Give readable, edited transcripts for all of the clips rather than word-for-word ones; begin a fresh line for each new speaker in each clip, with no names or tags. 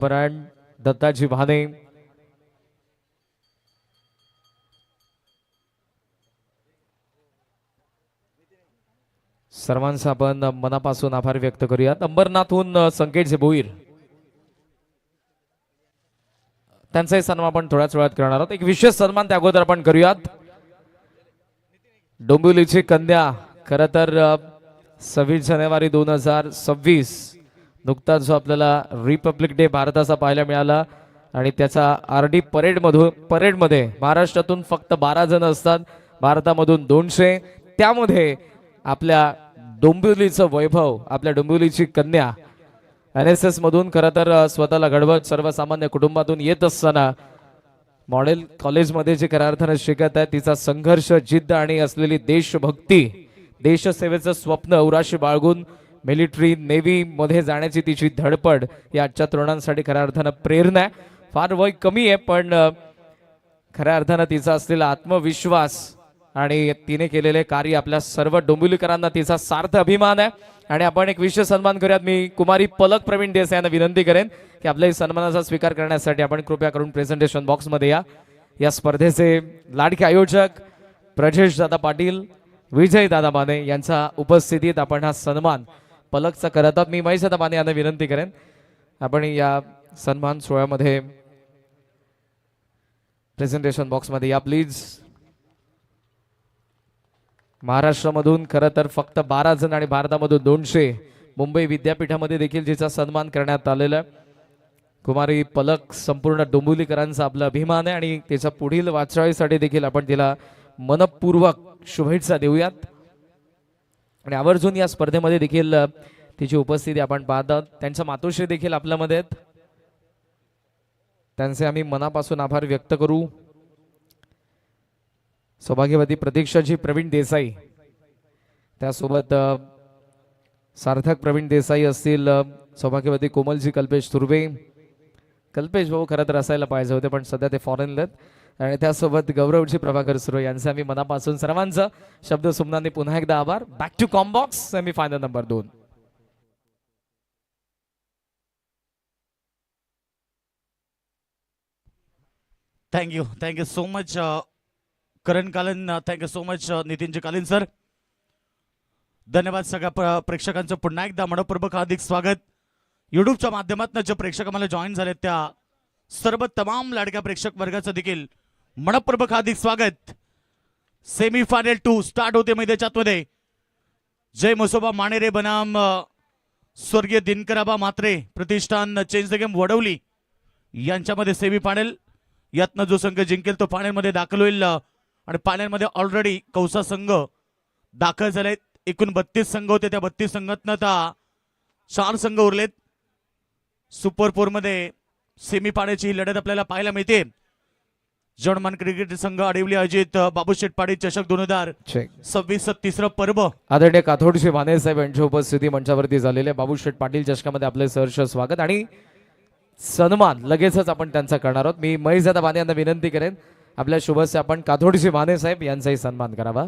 परायण दत्ताजी भाने सर्वांचा आपण मनापासून आभार व्यक्त करूयात। अंबरनाथहून संकेतजी भोईर त्यांचाही सन्मान आपण थोड्याच वेळात करणार आहोत। एक विशेष सन्मान त्या अगोदर आपण करूयात। डोंबिवलीची कन्या खरं तर 26 जानेवारी 2026 नुकताच जो आपल्याला रिपब्लिक डे भारताचा पाहायला मिळाला आणि त्याचा आरडी परेडमध्ये महाराष्ट्रातून फक्त 12 जण असतात, भारतामधून 200, त्यामध्ये आपल्या डोंबिवलीचं वैभव, आपल्या डोंबिवलीची कन्या NSS मधून खरं तर स्वतःला घडवत सर्वसामान्य कुटुंबातून येत असताना मॉडेल कॉलेजमध्ये जे खऱ्या अर्थाने शिकत आहे, तिचा संघर्ष, जिद्द आणि असलेली देशभक्ती, देशसेवेचं स्वप्न उराशी बाळगून मिलिटरी नेव्ही मध्ये जाण्याची तिची धडपड या आजच्या तरुणांसाठी खऱ्या अर्थानं प्रेरणा आहे। फार वय कमी आहे पण खऱ्या अर्थानं तिचा असलेला आत्मविश्वास आणि तिने केलेले कार्य आपल्या सर्व डोंबिवलीकरांना तिचा सार्थ अभिमान आहे। आणि आपण एक विशेष सन्मान करूयात। मी कुमारी पलक प्रवीण देसाई यांना विनंती करेन की आपल्या सन्मानाचा स्वीकार करण्यासाठी आपण कृपया करून प्रेझेंटेशन बॉक्स मध्ये या। या स्पर्धेचे लाडके आयोजक प्रजेश दादा पाटील, विजय दादा माने यांच्या उपस्थितीत आपण हा सन्मान पलकचा करत आहोत। मी महेश दादा माने यांना विनंती करेन आपण या सन्मान सोहळ्यामध्ये प्रेझेंटेशन बॉक्स मध्ये या प्लीज। महाराष्ट्रामधून खरं तर फक्त 12 जण आणि भारतामधून 200, मुंबई विद्यापीठामध्ये देखील जिचा सन्मान करण्यात आलेला आहे। कुमारी पलक संपूर्ण डोंबिवलीकरांचा आपला अभिमान आहे आणि त्याच्या पुढील वाटचालीसाठी देखील आपण तिला मनपूर्वक शुभेच्छा देऊयात। आणि आवर्जून या स्पर्धेमध्ये देखील तिची उपस्थिती आपण पाहतात। त्यांच्या मातोश्री देखील आपल्यामध्ये आहेत, त्यांचे आम्ही मनापासून आभार व्यक्त करू। सौभाग्यवती प्रतीक्षाजी प्रवीण देसाई, त्यासोबत सार्थक प्रवीण देसाई असतील, सौभाग्यवती कोमलजी कल्पेश तुर्वे, कल्पेश भाऊ खरं तर असायला पाहिजे होते पण सध्या ते फॉरेनला आहेत, आणि त्यासोबत गौरवजी प्रभाकर सुरे यांचे आम्ही मनापासून सर्वांचं शब्द सुमनांनी पुन्हा एकदा आभार। बॅक टू कॉम्बॉक्स semifinal number 2।
Thank you so much Karan कालन, थँक्यू सो मच नितीनजी कालीन सर। धन्यवाद सगळ्या प्रेक्षकांचं पुन्हा एकदा मनपूर्वक हार्दिक स्वागत। युट्यूबच्या माध्यमातून जे प्रेक्षक आम्हाला जॉईन झाले त्या सर्व तमाम लाडक्या प्रेक्षक वर्गाचं देखील मनपूर्वक हार्दिक स्वागत। सेमीफायनल 2 स्टार्ट होते मैदानामध्ये। जय मसोबा मानेरे बनाम स्वर्गीय दिनकराबा मात्रे प्रतिष्ठान चेंज द गेम वडवली यांच्यामध्ये सेमीफायनल। यातनं जो संघ जिंकेल तो फायनल मध्ये दाखल होईल आणि फायनल मध्ये ऑलरेडी कौसा संघ दाखल झालेत। एकूण 32 संघ होते, त्या 32 संघातनं आता 4 संघ उरलेत। सुपर 4 मध्ये सेमीफायनलची ही लढत आपल्याला पाहायला मिळते। जर्मन क्रिकेट संघ अडवली अजित बाबूशेठ पाटील चषक 2026 तिसरं पर्व।
आदरणीय काथोडशी भाने साहेब यांची उपस्थिती मंचावरती झालेले बाबूशेठ पाटील चषकामध्ये आपले सहर्ष स्वागत आणि सन्मान लगेचच आपण त्यांचा करणार आहोत। मी महेश दादा भाने यांना विनंती करेन आपल्या शुभस्य आपण काथोडशी भाने साहेब यांचाही सन्मान करावा।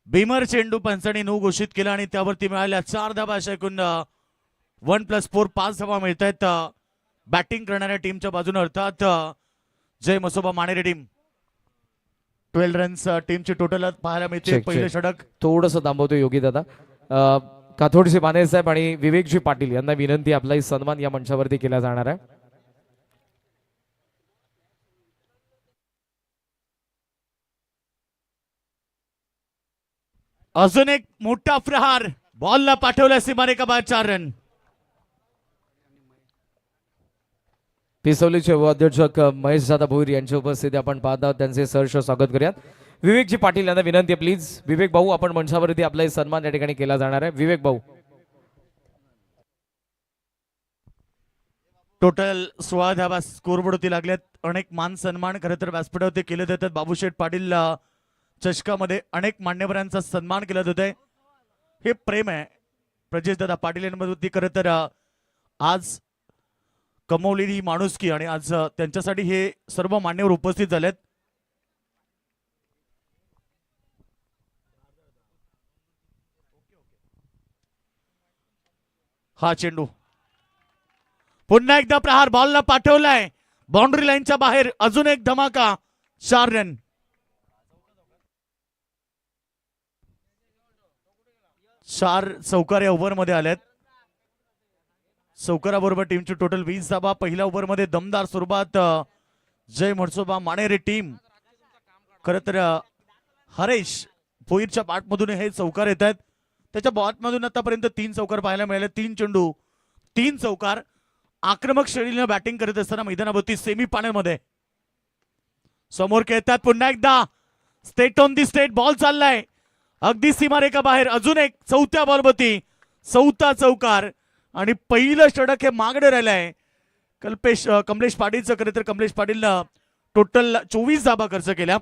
भीमर चेंडू पंचांनी 9 घोषित केला आणि त्यावरती मिळाल्या 4 धावा, अशा एकूण 1+4 5 धावा मिळत आहेत बॅटिंग करणाऱ्या टीमच्या बाजूने, अर्थात जय मसोबा मानेरे टीम। 12 रन्स टीमची टोटल पाहायला मिळते। पहिले षटक
थोडस थांबवतो योगी दादा। काथोडशी भाने साहेब आणि विवेकजी पाटील यांना विनंती आपलाही सन्मान या मंचावरती केला जाणार आहे।
अजून एक मोठा प्रहार, बॉलला पाठवला सीमारेखा बाहेर 4 रन।
पिसवलीचे अध्यक्ष महेश दादा भोईर यांची उपस्थिती आपण पाहत आहोत, त्यांचे सहर्ष स्वागत करूयात। विवेकजी पाटील यांना विनंती आहे प्लीज। विवेक भाऊ आपण मंचावरती आपलाही सन्मान या ठिकाणी केला जाणार आहे। विवेक भाऊ।
टोटल 16 धावा स्कोरबोर्डवरती लागल्यात। अनेक मान सन्मान खरं तर व्यासपीठावरती केले जातात। बाबूशेठ पाटील चषकामध्ये अनेक मान्यवरांचा सन्मान केला जात आहे। हे प्रेम आहे प्रजेश दादा पाटील यांच्यावरती खरं तर आज कमवलेली माणुसकी, आणि आज त्यांच्यासाठी हे सर्व मान्यवर उपस्थित झालेत। हा चेंडू पुन्हा एकदा प्रहार बॉलला पाठवलाय बाउंड्री लाईनच्या बाहेर. अजून एक धमाका. 4 रन. चार चौकार या ओव्हरमध्ये आल्यात. चौकाराबरोबर टीमची टोटल 20 धावा. पहिल्या ओव्हरमध्ये दमदार स्वरूपात जय म्हडसोबा मानेरे टीम. खरं तर हरेश भोईरच्या पाठमधून हे चौकार येत आहेत. त्याच्या बॉटमधून आतापर्यंत 3 चौकार पाहायला मिळाले. 3 चेंडू 3 चौकार. आक्रमक शैलीने बॅटिंग करत असताना मैदानाभोवती सेमी फायनलमध्ये समोर खेळतात. पुन्हा एकदा state on the state ball चाललाय अगदी सीमारेखा बाहेर. अजून एक चौथ्या बॉलवरती चौथा चौकार आणि पहिलं षटक हे मागडे राहिलंय कमलेश पाटीलचं. खरं तर कमलेश पाटीलनं टोटल 24 धाबा खर्च केल्या.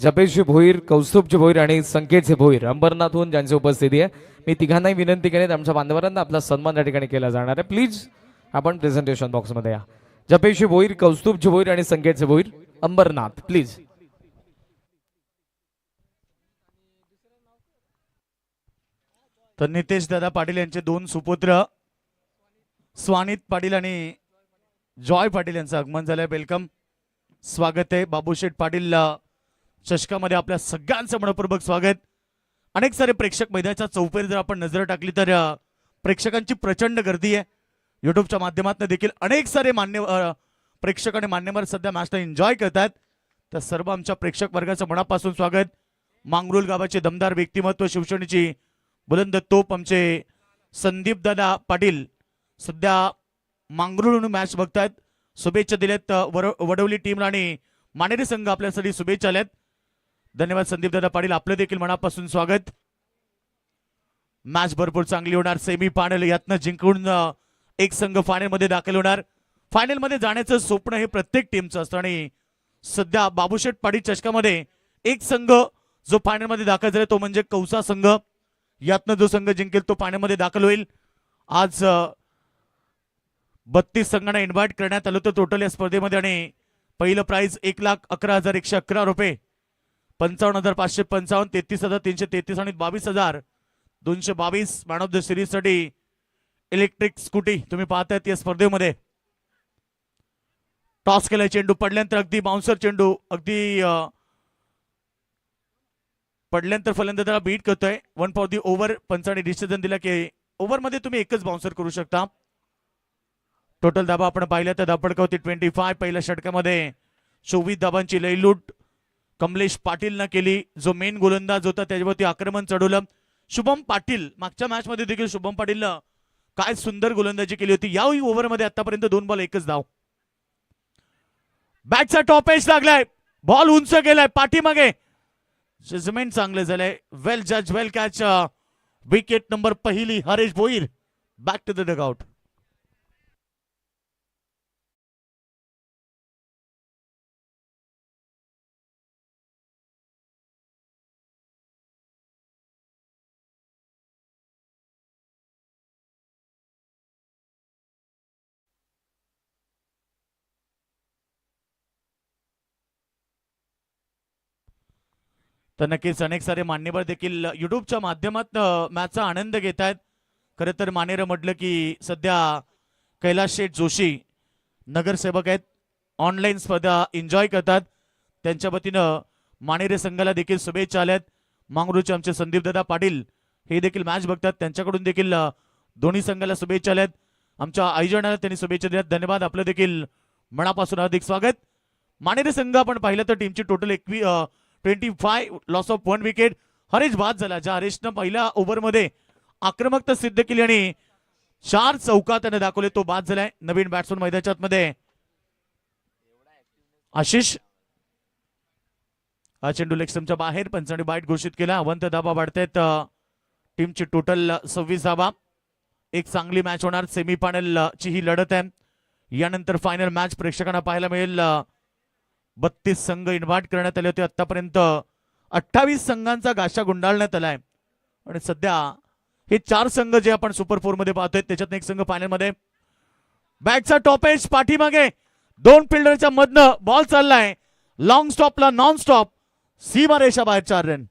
जपेशजी भोईर, कौस्तुभजी भोईर आणि संकेतजी भोईर अंबरनाथहून ज्यांची उपस्थिती आहे. मी तिघांनाही विनंती करेन आमच्या बांधवांना आपला सन्मान या ठिकाणी केला जाणार आहे. प्लीज आपण प्रेझेंटेशन बॉक्समध्ये या. जपेशजी भोईर, कौस्तुभजी भोईर आणि संकेतजी भोईर अंबरनाथ प्लीज.
तर नितेश दादा पाटील यांचे 2 सुपुत्र स्वानित पाटील आणि जॉय पाटील यांचं आगमन झालंय. वेलकम, स्वागत आहे. बाबूशेठ पाटील चषकामध्ये आपल्या सगळ्यांचं मनपूर्वक स्वागत. अनेक सारे प्रेक्षक मैदानाच्या चौफेर जर आपण नजर टाकली तर प्रेक्षकांची प्रचंड गर्दी आहे. युट्यूबच्या माध्यमातून देखील अनेक सारे प्रेक्षक आणि मान्यवर सध्या मॅचला एन्जॉय करतात. तर सर्व आमच्या प्रेक्षक वर्गाचं मनापासून स्वागत. मांगरुळ गावाचे दमदार व्यक्तिमत्व, शिवसेनेची बुलंद तोप आमचे संदीप दादा पाटील सध्या मांगरुळहून मॅच बघतायत. शुभेच्छा दिल्यात वडवली टीमला आणि मानेरी संघ आपल्यासाठी शुभेच्छा आल्यात. धन्यवाद संदीप दादा पाटील, आपलं देखील मनापासून स्वागत. मॅच भरपूर चांगली होणार. सेमी फायनल यातनं जिंकून एक संघ फायनल मध्ये दाखल होणार. फायनल मध्ये जाण्याचं स्वप्न हे प्रत्येक टीमचं असतं आणि सध्या बाबूशेठ पाटील चषकामध्ये एक संघ जो फायनल मध्ये दाखल झाला तो म्हणजे कौसा संघ. यातनं जो संघ जिंकेल तो फायनल मध्ये दाखल होईल. आज 32 संघांना इन्व्हाइट करण्यात आलं होतं टोटल या स्पर्धेमध्ये आणि पहिलं प्राइज 1,11,111 रुपये, 55,555, 33,333 आणि 22,222 मॅन ऑफ द सिरीज साठी इलेक्ट्रिक स्कूटी तुम्ही पाहतायत या स्पर्धेमध्ये. टॉस केलाय, चेंडू पडल्यानंतर अगदी बाउन्सर चेंडू अगदी पडल्यानंतर फलंदाज त्याला बीट करतोय. 1 for the over. Panchane decision दिला की ओव्हर मध्ये तुम्ही एकच बाउन्सर करू शकता. टोटल धाबा आपण पाहिल्या तर धापडका होती 25. पहिल्या षटकामध्ये 24 धाबांची लयलूट कमलेश पाटीलनं केली. जो मेन गोलंदाज होता त्याच्यावरती आक्रमण चढवलं शुभम पाटील. मागच्या मॅच मध्ये देखील शुभम पाटीलनं काय सुंदर गोलंदाजी केली होती. या ओव्हरमध्ये आतापर्यंत 2 बॉल 1च धाव. बॅटचा टॉप एज लागलाय, बॉल उंच गेलाय पाठीमागे. जजमेंट चांगलं झालंय. वेल जज, वेल कॅच. विकेट नंबर पहिली Haresh Bhoir. Back to the dugout. तर नक्कीच अनेक सारे मान्यवर देखील युट्यूबच्या माध्यमातून मॅचचा आनंद घेत आहेत. खरं तर मानेरं म्हटलं की सध्या कैलास शेठ जोशी नगरसेवक आहेत, ऑनलाईन स्पर्धा एन्जॉय करतात. त्यांच्या वतीनं मानेरे संघाला देखील शुभेच्छा आल्यात. मांगरूळचे आमचे संदीपदादा पाटील हे देखील मॅच बघतात, त्यांच्याकडून देखील दोन्ही संघाला शुभेच्छा आल्यात. आमच्या आयोजनाला त्यांनी शुभेच्छा दिल्यात. धन्यवाद, आपलं देखील मनापासून हार्दिक स्वागत. मानेरे संघ आपण पाहिलं तर टीमची total 25, loss of 1 wicket. Haresh बाद झाला, ज्या हरेशनं पहिल्या ओव्हरमध्ये आक्रमकता सिद्ध केली आणि 4 चौका त्याने दाखवले, तो बाद झालाय. नवीन बॅट्समन मैदानाच्या आतमध्ये आशिष. हा चेंडू लेगस्टम्पच्या बाहेर, पंचांनी बाईट घोषित केला. अवंत धाबा वाढतायत. टीमची टोटल 26 धाबा. एक चांगली मॅच होणार. सेमीफायनल ची ही लढत आहे. यानंतर फायनल मॅच प्रेक्षकांना पाहायला मिळेल. 32 संघ इन्व्हाइट करण्यात आले होते. आतापर्यंत 28 संघांचा गाशा गुंडाळण्यात आलाय आणि सध्या हे 4 संघ जे आपण सुपर 4 मध्ये पाहतोय त्याच्यात एक संघ फायनल मध्ये. बॅटचा टॉप एज पाठीमागे 2 फिल्डरच्या मधनं बॉल चाललाय लॉंग स्टॉपला, नॉन स्टॉप, सीमा रेषा बाहेर 4 रन.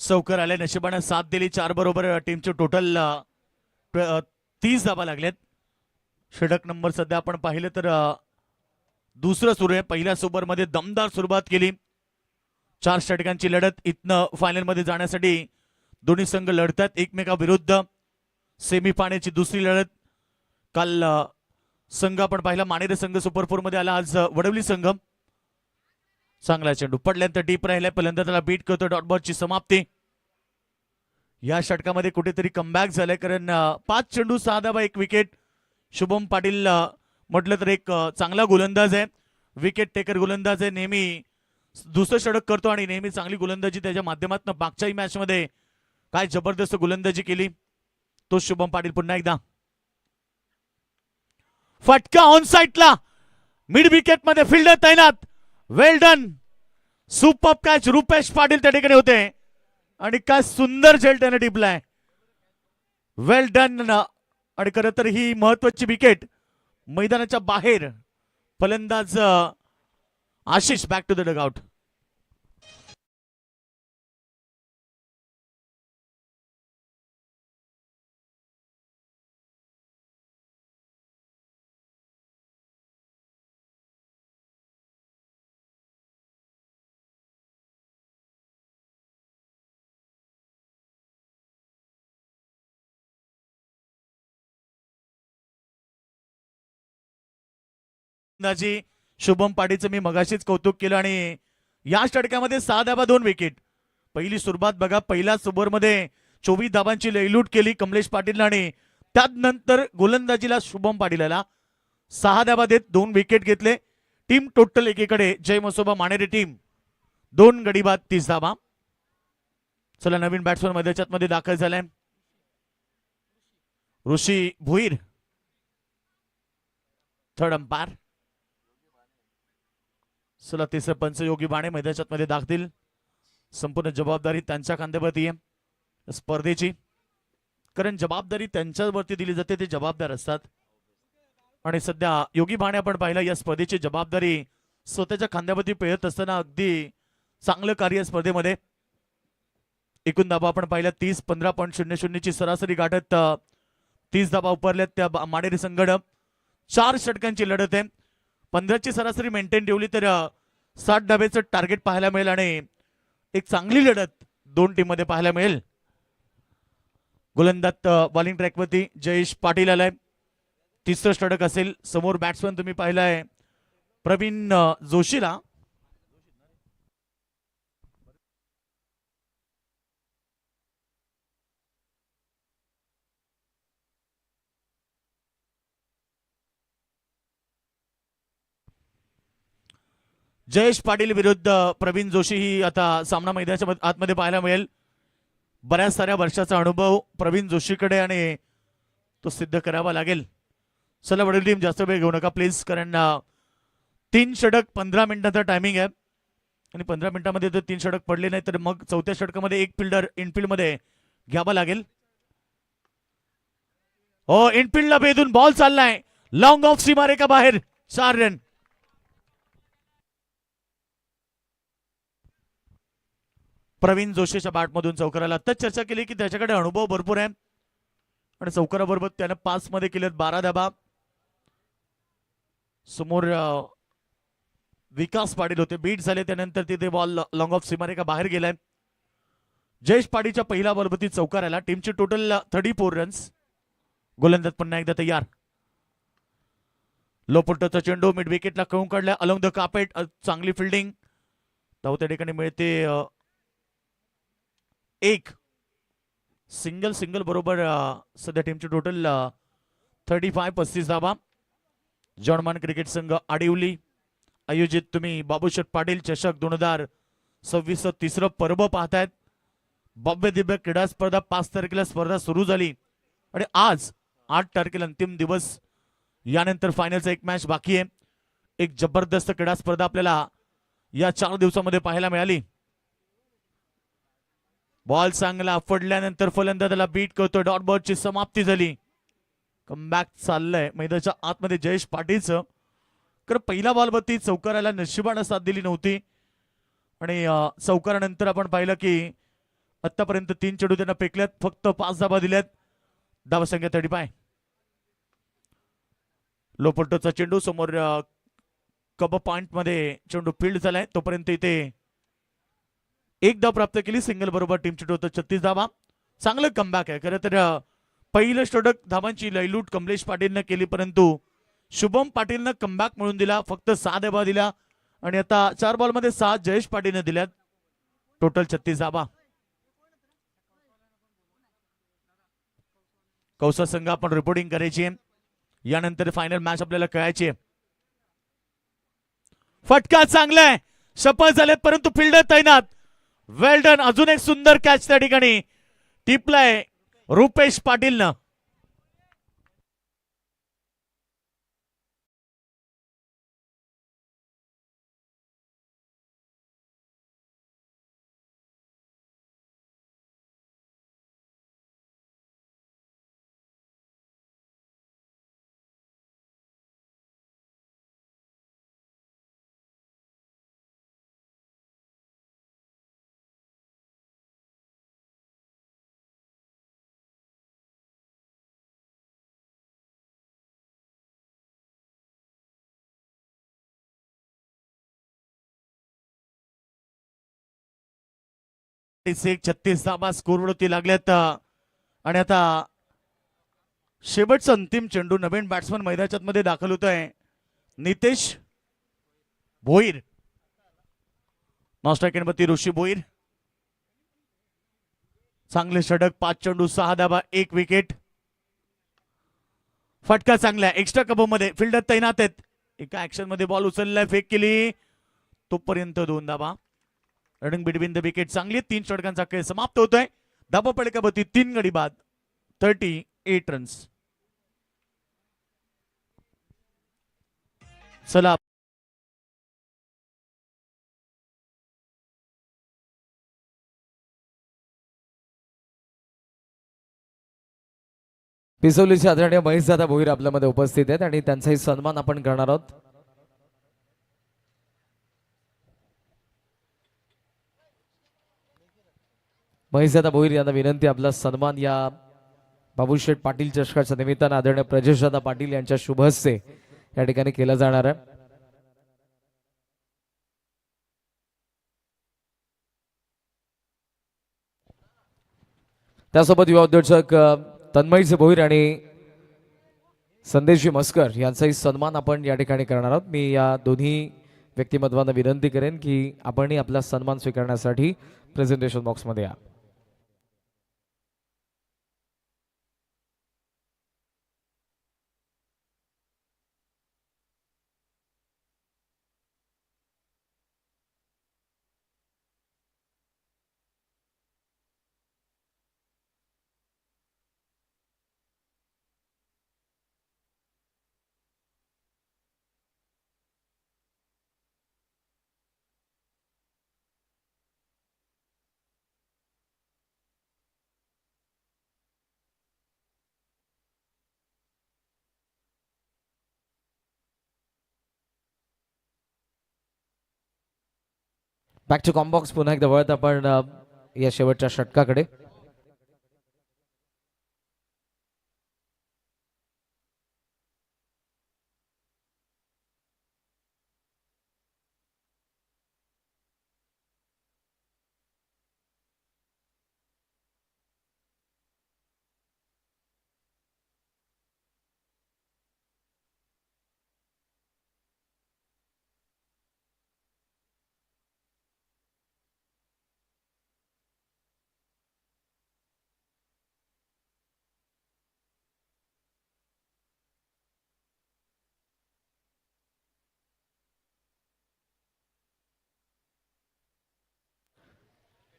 सौकर आले, नशिबाने साथ दिली. 4 बरोबर टीमचे टोटल 30 धाबा लागलेत. षटक नंबर सध्या आपण पाहिलं तर दुसरं सुरू आहे. पहिल्या ओव्हरमध्ये दमदार सुरुवात केली. 4 षटकांची लढत. इथनं फायनल मध्ये जाण्यासाठी दोन्ही संघ लढतात एकमेकाविरुद्ध. सेमीफायनलची दुसरी लढत. काल संघ आपण पाहिला मानेरे संघ सुपर 4 मध्ये आला. आज वडवली संघ. चांगला चेंडू पडल्यानंतर डीप राहिलाय. पहिल्यांदा त्याला बीट करतो. डॉट बॉलची समाप्ती. या षटकामध्ये कुठेतरी कमबॅक झालंय, कारण 5 चेंडू 6 धाबा 1 विकेट. शुभम पाटील म्हटलं तर एक चांगला गोलंदाज आहे. विकेट टेकर गोलंदाज आहे. नेहमी दुसरं षटक करतो आणि नेहमी चांगली गोलंदाजी त्याच्या माध्यमातून. मागच्याही मॅच मध्ये काय जबरदस्त गोलंदाजी केली. तो शुभम पाटील पुन्हा एकदा. फटका ऑन साइडला. मिड विकेट मध्ये फिल्डर तैनात. Well done. Super catch. Rupesh Patil त्या ठिकाणी होते आणि काय सुंदर झेल त्याने टिपलाय. वेल डन. आणि खरं तर ही महत्वाची विकेट. मैदानाच्या बाहेर फलंदाज Ashish back to the dugout. Shubham पाटीलचं मी मगाशीच कौतुक केलं आणि या षटकामध्ये 6 धाबा 2 विकेट. पहिली सुरुवात बघा. पहिल्याच ओव्हरमध्ये 24 धाबांची लयलूट केली कमलेश पाटील आणि त्यानंतर गोलंदाजीला शुभम पाटीलला 6 धाबा देत 2 विकेट घेतले. टीम टोटल एकीकडे जय मसोबा मानेरे टीम 2 गडी बाद 30 धाबा. चला नवीन बॅट्समन मैदानाच्या मध्ये दाखल झालाय ऋषी भुईर. Third umpire. चला तिसरं पंच योगी बाणे मैदानाच्या मध्ये दाखतील. संपूर्ण जबाबदारी त्यांच्या खांद्यावरती आहे स्पर्धेची, कारण जबाबदारी त्यांच्यावरती दिली जाते. ते जबाबदार असतात आणि सध्या योगी बाणे आपण पाहिला या स्पर्धेची जबाबदारी स्वतःच्या खांद्यावरती पेळत असताना अगदी चांगलं कार्य स्पर्धेमध्ये. एकूण धाबा आपण पाहिला 30. 15.00 ची सरासरी गाठत 30 धाबा उभारल्यात त्या मानेरी संघ. 4 षटकांची लढत आहे. 15 ची सरासरी मेंटेन ठेवली तर 60 धाब्याचं टार्गेट पाहायला मिळेल आणि एक चांगली लढत 2 टीम मध्ये पाहायला मिळेल. गोलंदाज बॉलिंग ट्रॅकवरती जयेश पाटील आलाय. तिसरं षटक असेल. समोर बॅट्समन तुम्ही पाहिलाय प्रवीण जोशीला. जयेश पाटील विरुद्ध प्रवीण जोशी ही आता सामना मैदानाच्या आतमध्ये पाहायला मिळेल. बऱ्याच साऱ्या वर्षाचा अनुभव प्रवीण जोशीकडे आणि तो सिद्ध करावा लागेल. चला वडील टीम जास्त वेळ घेऊ नका प्लीज, कारण 3 षटक 15 मिनिटांचा टायमिंग आहे आणि 15 मिनिटांमध्ये जर 3 षटक पडले नाही तर मग चौथ्या षटकामध्ये एक फिल्डर इनफिल्ड मध्ये घ्यावा लागेल. हो, इनफिल्डला भेदून बॉल चाललाय लॉंग ऑफ सीमारेखा बाहेर 4 रन. प्रवीण जोशीच्या बॅटमधून चौकाराला आत्ताच चर्चा केली की त्याच्याकडे अनुभव भरपूर आहे आणि चौकाराबरोबर त्याने 5 मध्ये केलेत 12 धाबा. समोर विकास पाटील होते, बीट झाले, त्यानंतर तिथे बॉल लॉंग ऑफ सीमारेखा बाहेर गेलाय. जयेश पाटीलच्या पहिल्या बॉलवरती चौकाराला. टीमची टोटल 34 रन्स. गोलंदाज पुन्हा एकदा तयार. लोपुट्टचा चेंडू मिड विकेटला कळून काढला अलॉंग द कार्पेट. चांगली फिल्डिंग. धाव त्या ठिकाणी मिळते एक. सिंगल सिंगल बरोबर सध्या टीमची टोटल 35 धावा. जॉनमान क्रिकेट संघ आडिवली आयोजित तुम्ही बाबूशेठ पाटील चषक 2026 तिसरं पर्व पाहतायत. भव्य दिव्य क्रीडा स्पर्धा 5 तारखेला स्पर्धा सुरू झाली आणि आज 8 तारखेला अंतिम दिवस. यानंतर फायनलचा एक मॅच बाकी आहे. एक जबरदस्त क्रीडा स्पर्धा आपल्याला या 4 दिवसामध्ये पाहायला मिळाली. बॉल चांगला फडल्यानंतर फलंदाजाला बीट करतो. डॉट बॉलची समाप्ती झाली. कमबॅक चाललंय मैदानाच्या आतमध्ये जयेश पाटीलचं. कारण पहिल्या बॉलवरती चौकाराला नशिबानं साथ दिली नव्हती आणि चौकारानंतर आपण पाहिलं की आतापर्यंत 3 चेंडू त्यांना फेकल्यात. फक्त 5 धाबा दिल्यात. धावसंख्या 35. लोपट्टोचा चेंडू समोर कब पॉइंट मध्ये चेंडू फील्ड झालाय. तोपर्यंत इथे एक धाव प्राप्त केली. सिंगल बरोबर टीमची टोटल 36 धावा. चांगलं कमबॅक आहे. खरं तर पहिलं षटक धावांची लयलूट कमलेश पाटीलनं केली परंतु शुभम पाटीलनं कमबॅक मिळून दिला. फक्त 6 धावा दिल्या आणि आता 4 बॉलमध्ये 6 जयेश पाटीलनं दिल्यात. टोटल 36 धावा. कौसा संघ आपण रिपोर्टिंग करायची आहे. यानंतर फायनल मॅच आपल्याला कळायची आहे. फटका चांगला आहे. शपथ झालेत परंतु फिल्डर तैनात. Well done. अजून एक सुंदर कॅच त्या ठिकाणी टिपलाय रुपेश पाटीलनं. एक 36 धाबा स्कोरवरती लागल्यात आणि आता शेवटचा अंतिम चेंडू नवीन बॅट्समन मैदानात मध्ये दाखल होत आहे. नितेश भोईर. नॉस्ट्रायकेंडवरती ऋषी भोईर. चांगले षटक. 5 चेंडू 6 धाबा 1 विकेट. फटका चांगला एक्स्ट्रा कबो मध्ये फिल्डर तैनात आहेत. एका ऍक्शन मध्ये बॉल उचललाय फेक केली तोपर्यंत 2 धाबा. रनिंग बिटवीन द विकेट चांगली. 3 षटकांचा खेळ समाप्त होतोय. धाबा पडकावरती 3 गडी बाद. 38 रन्स. चला
पिसवलीचे आदरणीय महेशदादा भोईर आपल्यामध्ये उपस्थित आहेत आणि त्यांचाही सन्मान आपण करणार आहोत. महेशदादा भोईर यांना विनंती आपला सन्मान या बाबूशेठ पाटील चषकाच्या निमित्तानं आदरणीय प्रजेशदादा पाटील यांच्या शुभ हस्ते या ठिकाणी केला जाणार आहे. त्यासोबत युवा उद्योजक तन्मयजी भोईर आणि संदेशजी मस्कर यांचाही सन्मान आपण या ठिकाणी करणार आहोत. मी या दोन्ही व्यक्तिमत्वांना विनंती करेन की आपणही आपला सन्मान स्वीकारण्यासाठी प्रेझेंटेशन बॉक्समध्ये या. Back to combox. पुन्हा एकदा वळत आपण या शेवटच्या षटकाकडे.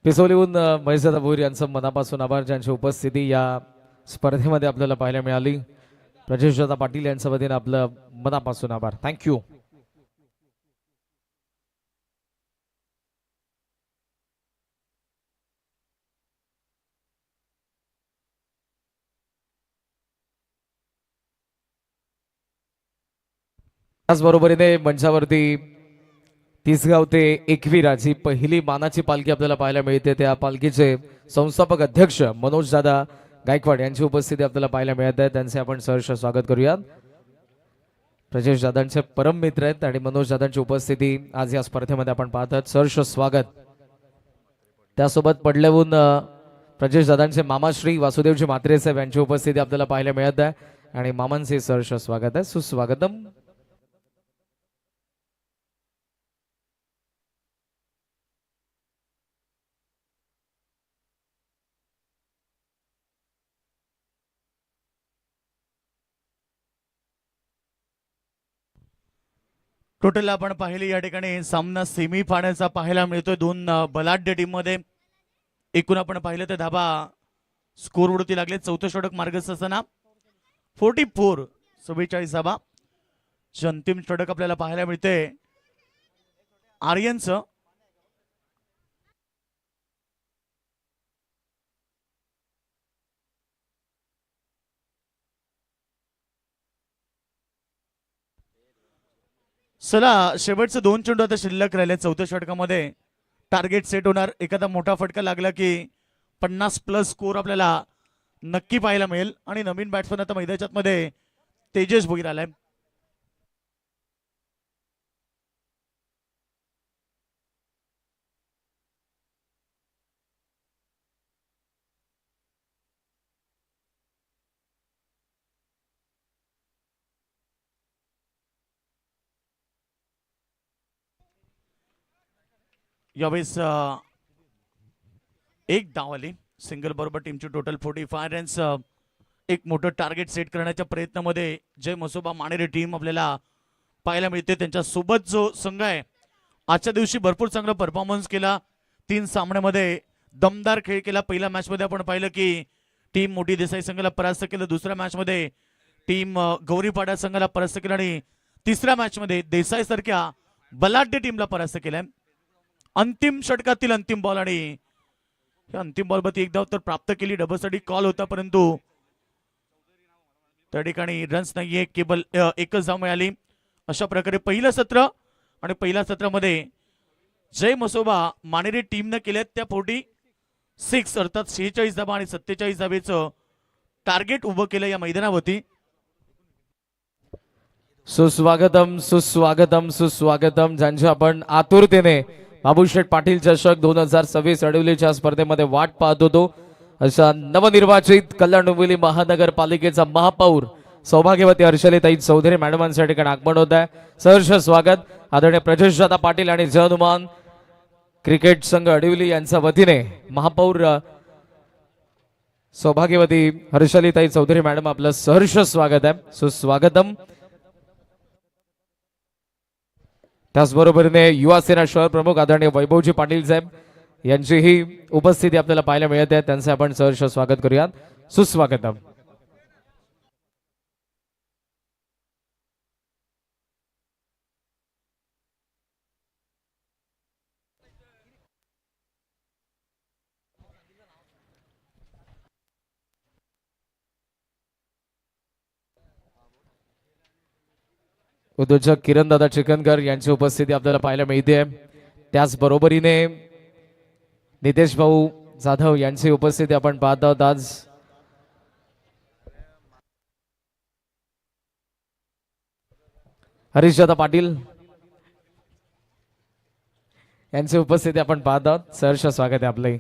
पिसोलीहून महेशदादा भोईर यांचं मनापासून आभार, ज्यांची उपस्थिती या स्पर्धेमध्ये आपल्याला पाहायला मिळाली. प्रजेशदादा पाटील यांच्या वतीने आपलं मनापासून आभार. थँक्यू. त्याचबरोबरीने मंचावरती तिसगाव ते एकविराची पहिली मानाची पालखी आपल्याला पाहायला मिळते. त्या पालखीचे संस्थापक अध्यक्ष मनोज दादा गायकवाड यांची उपस्थिती आपल्याला पाहायला मिळत आहे. त्यांचे आपण सहर्ष स्वागत करूयात. प्रजेश दादांचे परम मित्र आहेत आणि मनोज दादांची उपस्थिती आज या स्पर्धेमध्ये आपण पाहत आहोत. सहर्ष स्वागत. त्यासोबत पडल्याहून प्रजेश दादांचे मामा श्री वासुदेवजी म्हात्रे साहेब यांची उपस्थिती आपल्याला पाहायला मिळत आहे आणि मामांचे सहर्ष स्वागत आहे. सुस्वागतम.
टोटल आपण पाहिली या ठिकाणी सामना सेमी फायनलचा पाहायला मिळतोय. दोन बलाढ्य टीम मध्ये एकूण आपण पाहिलं तर धाबा स्कोर वरती लागले. चौथं षटक मार्गस्थ असताना 44 धाबा. अंतिम षटक आपल्याला पाहायला मिळते आर्यनचं. चला शेवटचे दोन चेंडू आता शिल्लक राहिले. चौथ्या षटकामध्ये टार्गेट सेट होणार. एखादा मोठा फटका लागला की 50+ स्कोर आपल्याला नक्की पाहायला मिळेल. आणि नवीन बॅट्समन आता मैदानात मध्ये तेजस भोईर आलाय. यावेळेस एक धाव आली सिंगल बरोबर. टीमची टोटल 45 रन्स. एक मोठं टार्गेट सेट करण्याच्या प्रयत्नामध्ये जय मसोबा मानेरे टीम आपल्याला पाहायला मिळते. त्यांच्या सोबत जो संघ आहे आजच्या दिवशी भरपूर चांगला परफॉर्मन्स केला. 3 सामन्यामध्ये दमदार खेळ केला. पहिल्या मॅच मध्ये आपण पाहिलं की टीम मोठी देसाई संघाला परास्त केलं. दुसऱ्या मॅच मध्ये टीम गौरीपाडा संघाला परास्त केलं आणि तिसऱ्या मॅच मध्ये देसाई सारख्या बलाढ्य टीमला परास्त केलंय. अंतिम षटकातील अंतिम बॉल आणि अंतिम बॉल मध्ये एक धाव तर प्राप्त केली. डबलसाठी कॉल होता परंतु त्या ठिकाणी रन्स नाहीये. केवळ एकच धाव मिळाली. अशा प्रकारे पहिलं सत्र आणि पहिल्या सत्रामध्ये जय मसोबा मानेरे टीमने केल्यात त्या 46 अर्थात 46 धावा आणि 47 धावेचं टार्गेट उभं केलं या मैदानावरती.
सुस्वागतम सुस्वागतम सुस्वागतम. ज्यांच्या आपण आतुरतेने बाबूशेठ पाटील चषक 2026 अडवलीच्या स्पर्धेमध्ये वाट पाहत होतो अशा नवनिर्वाचित कल्याण डोंबिवली महानगरपालिकेचा महापौर सौभाग्यवती हर्षलीताई चौधरी मॅडमांसाठी ठिकाणी आगमन होत आहे. सहर्ष स्वागत. आदरणीय प्रजेशदादा पाटील आणि जय हनुमान क्रिकेट संघ अडवली यांच्या वतीने महापौर सौभाग्यवती हर्षलीताई चौधरी मॅडम आपलं सहर्ष स्वागत आहे. सुस्वागतम. त्याचबरोबरीने युवा सेना शहर प्रमुख आदरणीय वैभवजी पाटील साहेब यांचीही उपस्थिती आपल्याला पाहायला मिळत आहे. त्यांचे आपण सहर्ष स्वागत करूयात. सुस्वागतम. उद्योजक किरणदादा चिकनकर यांची उपस्थिती आपल्याला पाहायला मिळते. त्याचबरोबरीने नितेश भाऊ जाधव यांची उपस्थिती आपण पाहत आहोत. आज हरीशदादा पाटील यांची उपस्थिती आपण पाहत आहोत. सहर्ष स्वागत आहे आपले.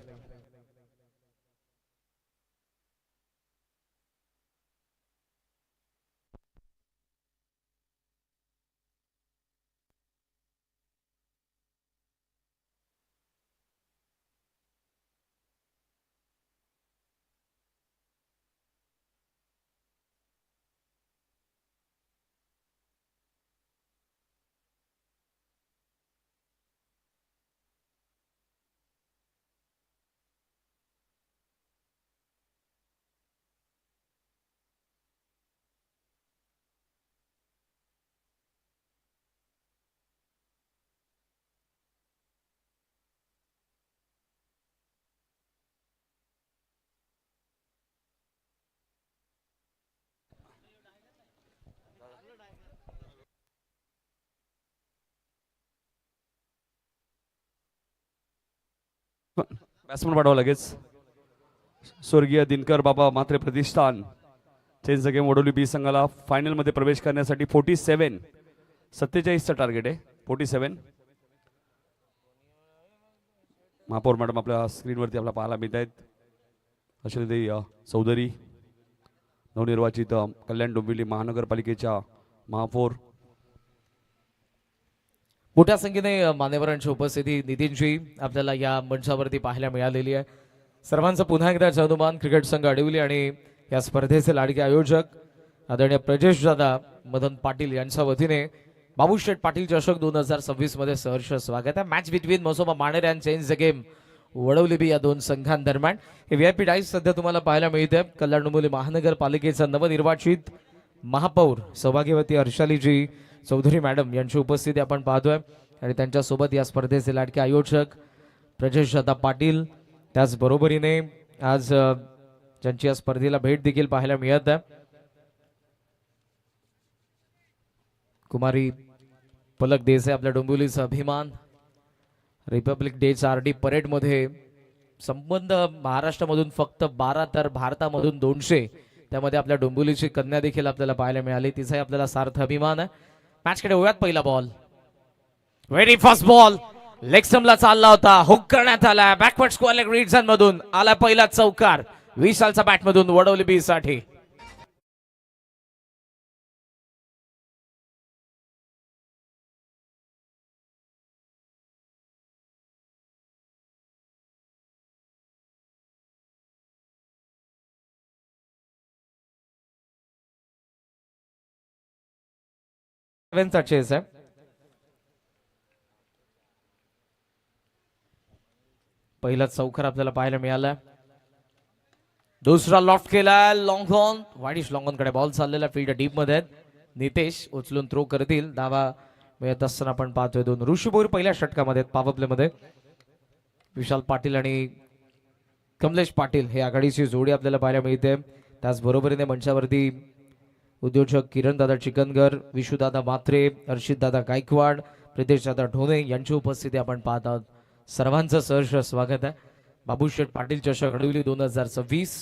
बॅट्समन पाठवा लगेच. स्वर्गीय दिनकर बाबा मात्रे प्रतिष्ठान चेंज द गेम वडोली बी संघाला फायनलमध्ये प्रवेश करण्यासाठी 47 टार्गेट आहे. 47. महापौर मॅडम आपल्या स्क्रीनवरती आपल्याला पाहायला मिळत आहेत. अश्विनी चौधरी नवनिर्वाचित कल्याण डोंबिवली महानगरपालिकेच्या महापौर.
मोठ्या संख्येने मान्यवरांची उपस्थिती नितीनजी आपल्याला या मंचावरती पाहायला मिळालेली आहे. सर्वांचं पुन्हा एकदा जनुमान क्रिकेट संघ अडवली आणि या स्पर्धेचे लाडके आयोजक आदरणीय प्रजेश दादा मदन पाटील यांच्या वतीने बाबूशेठ पाटील चषक 2026 मध्ये सहर्ष स्वागत आहे. मॅच बिटवीन मसोबा मानेर and change the game Wadavali B या दोन संघांदरम्यान हे व्हीआयपी डाईस सध्या तुम्हाला पाहायला मिळते. कल्याण डोंबिवली महानगरपालिकेचा नवनिर्वाचित महापौर सौभाग्यवती हर्षालीजी चौधरी मॅडम यांची उपस्थिती आपण पाहतोय आणि त्यांच्यासोबत या स्पर्धेचे लाडके आयोजक प्रजेश दादा पाटील, त्याचबरोबरीने आज ज्यांची या स्पर्धेला भेट देखील पाहायला मिळत आहे कुमारी पलक देसाई, आपल्या डोंबिवलीचा अभिमान. रिपब्लिक डेचा आरडी परेड मध्ये संबंध महाराष्ट्रामधून फक्त 12 तर भारतामधून 200, त्यामध्ये आपल्या डोंबिवलीची कन्या देखील आपल्याला पाहायला मिळाली. तिचाही आपल्याला सार्थ अभिमान आहे. मॅचकडे वळूयात. पहिला ball, very fast ball leg स्टंपला चालला होता, हुक करण्यात आला. बॅकवर्ड स्क्वेअर लेग रिजन मधून आला पहिला चौकार विशालचा बॅट मधून वडवली बी साठी. चा चेस आहे. पहिला चौकार आपल्याला पाहायला मिळाला. दुसरा लॉफ्ट केला, long on widish long on कडे बॉल चाललेला, फील्ड डीप मध्ये नितेश उचलून थ्रो करतील. धावा मिळत असताना आपण पाहतोय दोन ऋषीभोईर पहिल्या षटकामध्ये पॉवर प्ले मध्ये. विशाल पाटील आणि कमलेश पाटील हे आघाडीची जोडी आपल्याला पाहायला मिळते. त्याचबरोबरीने मंचावरती उद्योजक किरण दादा चिकनगर, विशुदादा मात्रे, हर्षित दादा गायकवाड, प्रितेश दादा ढोणे यांची उपस्थिती आपण पाहत आहोत. सर्वांचं सहर्ष स्वागत आहे. बाबूशेठ पाटील चषक अडवली 2026.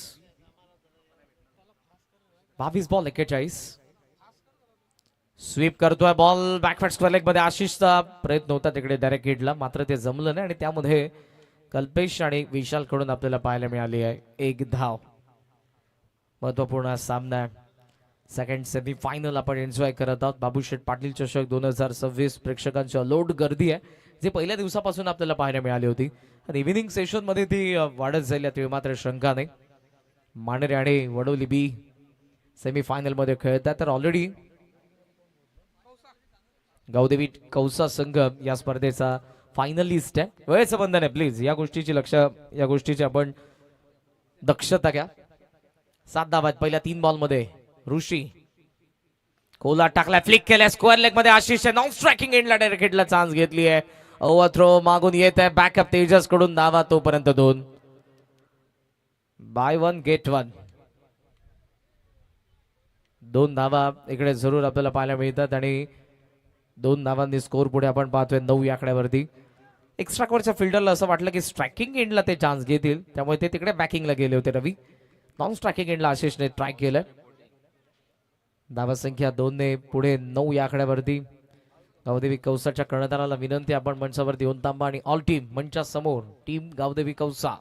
22 बॉल 41. स्वीप करतोय बॉल बॅकवर्ड स्क्वेअर लेग मध्ये. आशिषचा प्रयत्न होता तिकडे डायरेक्ट हिटला, मात्र ते जमलं नाही आणि त्यामध्ये कल्पेश आणि विशाल कडून आपल्याला पाहायला मिळाली आहे एक धाव. महत्वपूर्ण सामना सेकंड सेमी फायनल आपण एन्जॉय करत आहोत. बाबूशेठ पाटील चषक 2026 प्रेक्षकांची अलोट गर्दी आहे जी पहिल्या दिवसापासून आपल्याला पाहायला मिळाली होती आणि इव्हिनिंग सेशन मध्ये ती वाढत जाईल यात मात्र शंका नाही. मानेरे आणि वडोली बी सेमी फायनल मध्ये खेळतात तर ऑलरेडी गावदेवी कौसा संघ या स्पर्धेचा फायनलिस्ट आहे. वेळेचं बंधन आहे प्लीज, या गोष्टीची आपण दक्षता घ्या. 7 धावा पहिल्या 3 बॉल मध्ये. ऋषी कोला टाकला, फ्लिक केल्या स्क्वेअर लेग मध्ये. आशिष नॉन स्ट्रायकिंग एंडला डायरेक्ट हिटला चान्स घेतली आहे. ओव्हर थ्रो मागून येत आहे, बॅकअप तेजस कडून धावा तोपर्यंत 2. Bye 1 gate 1. 2 धावा इकडे जरूर आपल्याला पाहायला मिळतात आणि 2 धावांनी स्कोर पुढे आपण पाहतोय 9 या आकड्यावरती. एक्स्ट्रा कव्हरच्या फिल्डरला असं वाटलं की स्ट्रायकिंग एंडला ते चान्स घेतील, त्यामुळे ते तिकडे बॅकिंगला गेले होते. रवी नॉन स्ट्रायकिंग एंडला आशिषने ट्राय केलं. धावा संख्या 2 ने पुढे 9 या आकड्यावरती. गावदेवी कौसाच्या कर्णधाराला विनंती आपण मंचावरती येऊन तांबा आणि ऑल टीम मंचा समोर. टीम गावदेवी कौसा.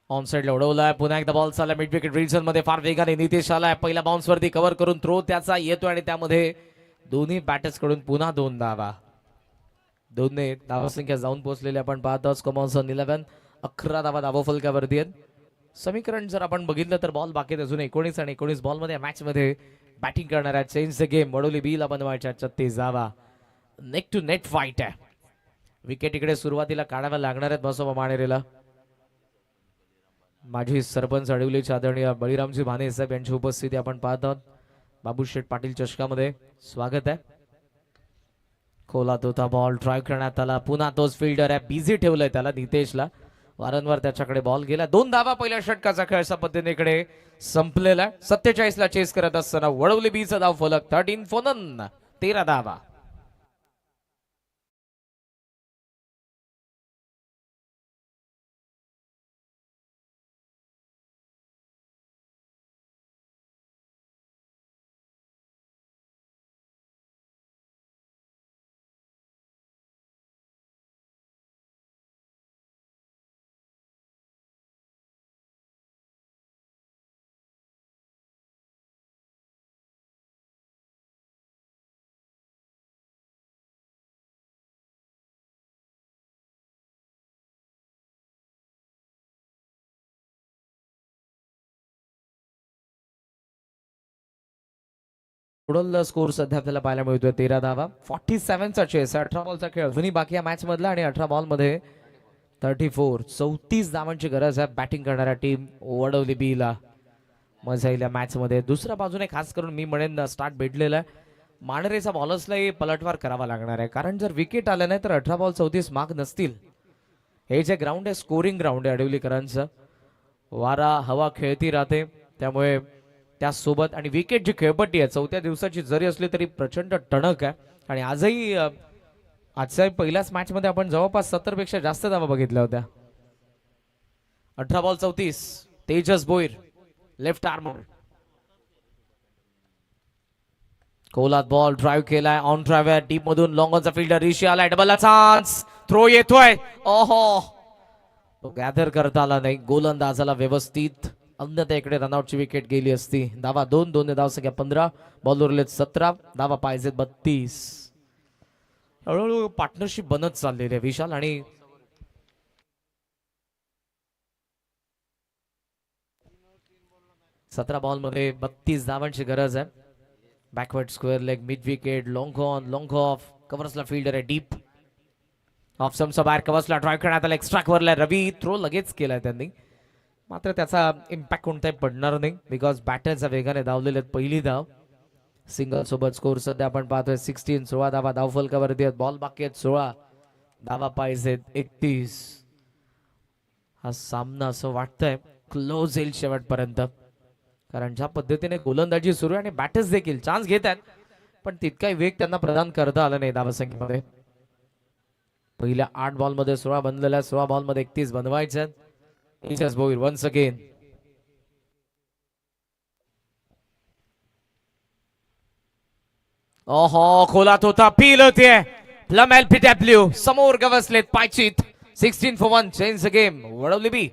ऑन साइडला उडवलाय, पुन्हा एकदा बॉल चालला मिड विकेट रिजन मध्ये. फार वेगाने नितेश आलाय, पहिल्या बाउन्स वरती कव्हर करून थ्रो त्याचा येतोय आणि त्यामध्ये दोन्ही बॅटर्स कडून पुन्हा 2 धावा. 2 ने धावा संख्या जाऊन पोहोचलेली आपण पाहत आहोत. कमॉन्सन 11 11 धावा धावा फलकावरती आहेत. समीकरण जर आपण बघितलं तर बॉल बाकी अजून 19 आणि 19 बॉल मध्ये मॅच मध्ये बॅटिंग करणाऱ्या चेंज द गेम वडोली बीला बनवायच्या 36 धावा. नेक टू नेट फाईट आहे. विकेट इकडे सुरुवातीला काढाव्या लागणार आहेत मसोबा मानेरेला. माझी सरपंच अडवलीचे आदरणीय बळीरामजी भाने साहेब यांची उपस्थिती आपण पाहत आहोत. बाबूशेठ पाटील चषकामध्ये स्वागत आहे. खोला होता बॉल ट्राय करण्यात आला. पुन्हा तोच फिल्डर आहे, बिझी ठेवलंय त्याला नितेशला. वारंवार त्याच्याकडे बॉल गेला. 2 धावा पहिल्या षटकाचा खेळ अशा पद्धतीने इकडे संपलेला. 47 ला चेस करत असताना वडवली बीचा धाव फलक 13 फोनन 13 धावा. टोटल स्कोर सध्या आपल्याला पाहायला मिळतोय 13 धावा 47चा चेस 18 बॉलचा खेळ अजूनही बाकी या मॅच मधला आणि 18 बॉल मध्ये 34 धावांची गरज आहे बॅटिंग करणाऱ्या टीम वडवली बी ला मजा येईल या मॅच मध्ये. दुसऱ्या बाजूने खास करून मी म्हणेन स्टार्ट भेटलेला आहे मांढरेचा बॉलर्सलाही पलटवार करावा लागणार आहे कारण जर विकेट आल्या नाही तर 18 बॉल 34 मार्क नसतील. हे जे ग्राउंड आहे स्कोरिंग ग्राउंड आहे अडवलीकरांचं. वारा हवा खेळती राहते त्यामुळे त्यासोबत आणि विकेट जी खेळपट्टी आहे चौथ्या दिवसाची जरी असली तरी प्रचंड टणक आहे आणि आजही आजच्या पहिल्याच मॅच मध्ये आपण जवळपास 70 पेक्षा जास्त धावा बघितल्या होत्या. 18 ball 34 Tejas Bhoir left armer कोलात बॉल ड्राईव्ह केलाय ऑन ड्राईव्ह डीप मधून लॉंग ऑनचा फिल्डर ऋषी आलाय डबलला चान्स थ्रो येतोय ओहो तो गॅदर करता आला नाही गोलंदाजाला व्यवस्थित अन्यथा इकडे रनआउटची विकेट गेली असती. धावा 2 धाव संख्या 15 बॉल उरलेत 17 धावा पाहिजेत 32. हळूहळू पार्टनरशिप बनत चाललेली आहे विशाल आणि सतरा बॉल मध्ये 32 धावांची गरज आहे. Backward square leg mid wicket long on long off कव्हर्सला फिल्डर आहे डीप ऑफ समचा बाहेर कव्हर्सला ड्राईव्ह करण्यात आला एक्स्ट्रा कव्हरला रवी थ्रो लगेच केलाय त्यांनी मात्र त्याचा इम्पॅक्ट कोणताही पडणार नाही बिकॉज बॅटरच्या वेगाने धावलेले आहेत. पहिली धाव सिंगल सोबत स्कोर सध्या आपण पाहतोय 16 16 धावा धावफलकावरती आहेत बॉल बाकी आहेत 16 धावा पाहिजेत 31. हा सामना असं वाटतंय क्लोज येईल शेवटपर्यंत कारण ज्या पद्धतीने गोलंदाजी सुरू आहे आणि बॅटर्स देखील चान्स घेत आहेत पण तितकाही वेग त्यांना प्रदान करता आला नाही धावसंख्येमध्ये. पहिल्या 8 बॉल मध्ये 16 बनलेल्या 16 बॉल मध्ये 31 बनवायचे आहेत. तेजस भोईर वन्स अगेन ओहो खोलात होता पील होते प्लम एलपीडब्ल्यू समोर गवसलेत पायचीत 16 for 1 change the game Wadavali B.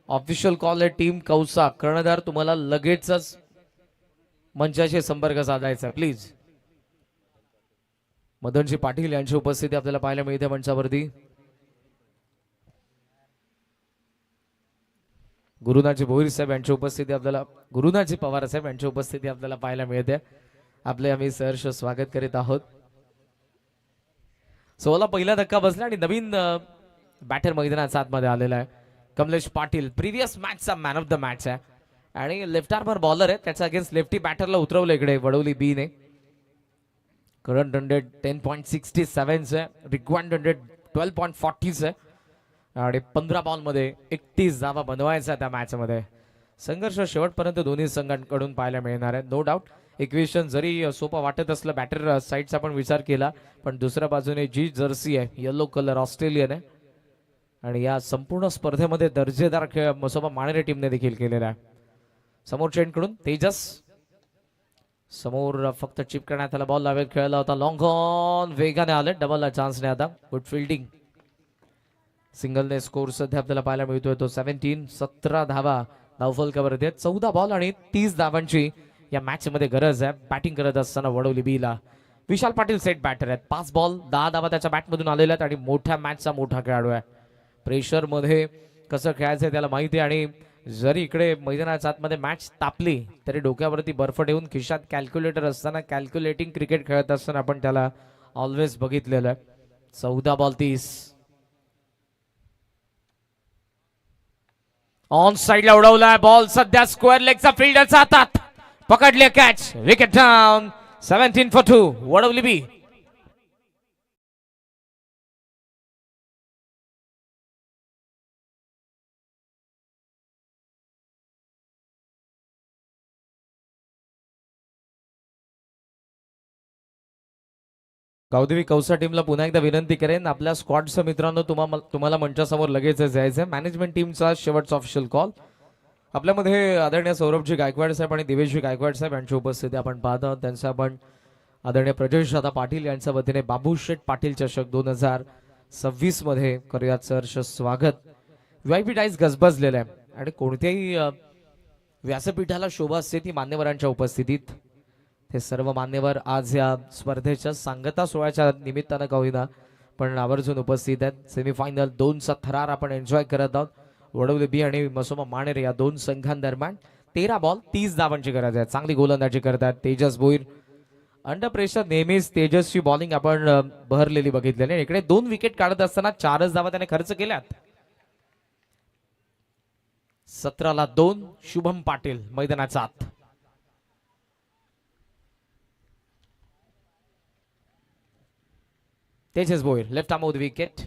Official call आहे टीम कौसा कर्णधार तुम्हाला लगेचच मंचाशी संपर्क साधायचा प्लीज. मदनजी पाटील यांची उपस्थिती आपल्याला पाहायला मिळते मंचावरती. गुरुनाजी भोईर साहेब यांची उपस्थिती आपल्याला गुरुनाजी पवार साहेब यांची उपस्थिती आपल्याला पाहायला मिळते. आपले आम्ही सहर्ष स्वागत करीत आहोत. 16 पहिला धक्का बसला आणि नवीन बॅटर मैदानात आतमध्ये आलेला आहे कमलेश पाटील. प्रिव्हियस मॅचचा मॅन ऑफ द मॅच आहे आणि लेफ्ट आर्मर बॉलर आहे त्याच्या अगेन्स्ट लेफ्टी बॅटरला उतरवलं इकडे वडवली बी ने. करंट 10.67 आहे रिक्वायर्ड 12.40 आहे आणि 15 बॉल मध्ये 31 धावा बनवायचा त्या मॅच मध्ये. संघर्ष शेवटपर्यंत दोन्ही संघांकडून पाहायला मिळणार आहे नो डाऊट. इक्वेशन जरी सोपा वाटत असलं बॅटर साईडचा पण विचार केला पण दुसऱ्या बाजूने जी जर्सी आहे येलो कलर ऑस्ट्रेलियन आहे आणि या संपूर्ण स्पर्धेमध्ये दर्जेदार खेळ मसोबा मांढरे टीमने देखील केलेला आहे. समोर चेंडकडून तेजस समोर फक्त चिप करण्यात आला बॉल लावेल खेळला होता लॉंग ऑन वेगाने आले डबलला चान्स नाही आता गुड फिल्डिंग. सिंगलने स्कोर सध्या आपल्याला पाहायला मिळतोय तो 17 धावा धावफलकावरती 14 बॉल आणि 30 धावांची या मॅच मध्ये गरज आहे. बॅटिंग करत असताना वडवली बीला विशाल पाटील सेट बॅटर आहेत 5 बॉल 10 धावा त्याच्या बॅटमधून आलेल्या आहेत आणि मोठ्या मॅचचा मोठा खेळाडू आहे. प्रेशर मध्ये कसं खेळायचं त्याला माहिती आहे आणि जरी इकडे मैदानाच्या आतमध्ये मॅच तापली तरी डोक्यावरती बर्फ ठेवून खिशात कॅल्क्युलेटर असताना कॅल्क्युलेटिंग क्रिकेट खेळत असताना आपण त्याला ऑलवेज बघितलेलं आहे. 14 बॉल 30 ऑन साइडला उडवलाय बॉल सध्या स्क्वेअर लेगचा फिल्डरचा हातात पकडले catch wicket down 17 for 2 Vadavali B. Gavdevi Kausa टीमला पुन्हा एकदा विनंती करेन आपल्या स्क्वॉडच्या मित्रांनो तुम्हाला मंचासमोर लगेच जायचं. मॅनेजमेंट टीमचा शेवटचा ऑफिशियल कॉल आपल्यामध्ये आदरणीय सौरभजी गायकवाड साहेब आणि दिवेशजी गायकवाड साहेब यांची उपस्थिती आपण पाहत आहोत. त्यांचं आपण आदरणीय प्रजेश दादा पाटील यांच्या वतीने बाबू शेठ पाटील चषक 26 मध्ये करूयात सहर्ष स्वागत. व्हीआयपी टाईज गजबजलेलं आहे आणि कोणत्याही व्यासपीठाला शोभा असते ती मान्यवरांच्या उपस्थितीत. हे सर्व मान्यवर आज या स्पर्धेच्या सांगता सोहळ्याच्या निमित्तानं का होईना पण आवर्जून उपस्थित आहेत. सेमीफायनल 2चा थरार आपण एन्जॉय करत आहोत. वडवले बी आणि मसोमा माणेर या दोन संघांदरम्यान 13 बॉल 30 धावांची गरज आहे. चांगली गोलंदाजी करतात तेजस भोईर. अंडर प्रेशर नेहमीच तेजसची बॉलिंग आपण बहरलेली बघितलेली. इकडे 2 विकेट काढत असताना 4च धावा त्याने खर्च केल्यात. 17ला 2. शुभम पाटील मैदानाचा आत. Tejas Bhoir left arm with wicket.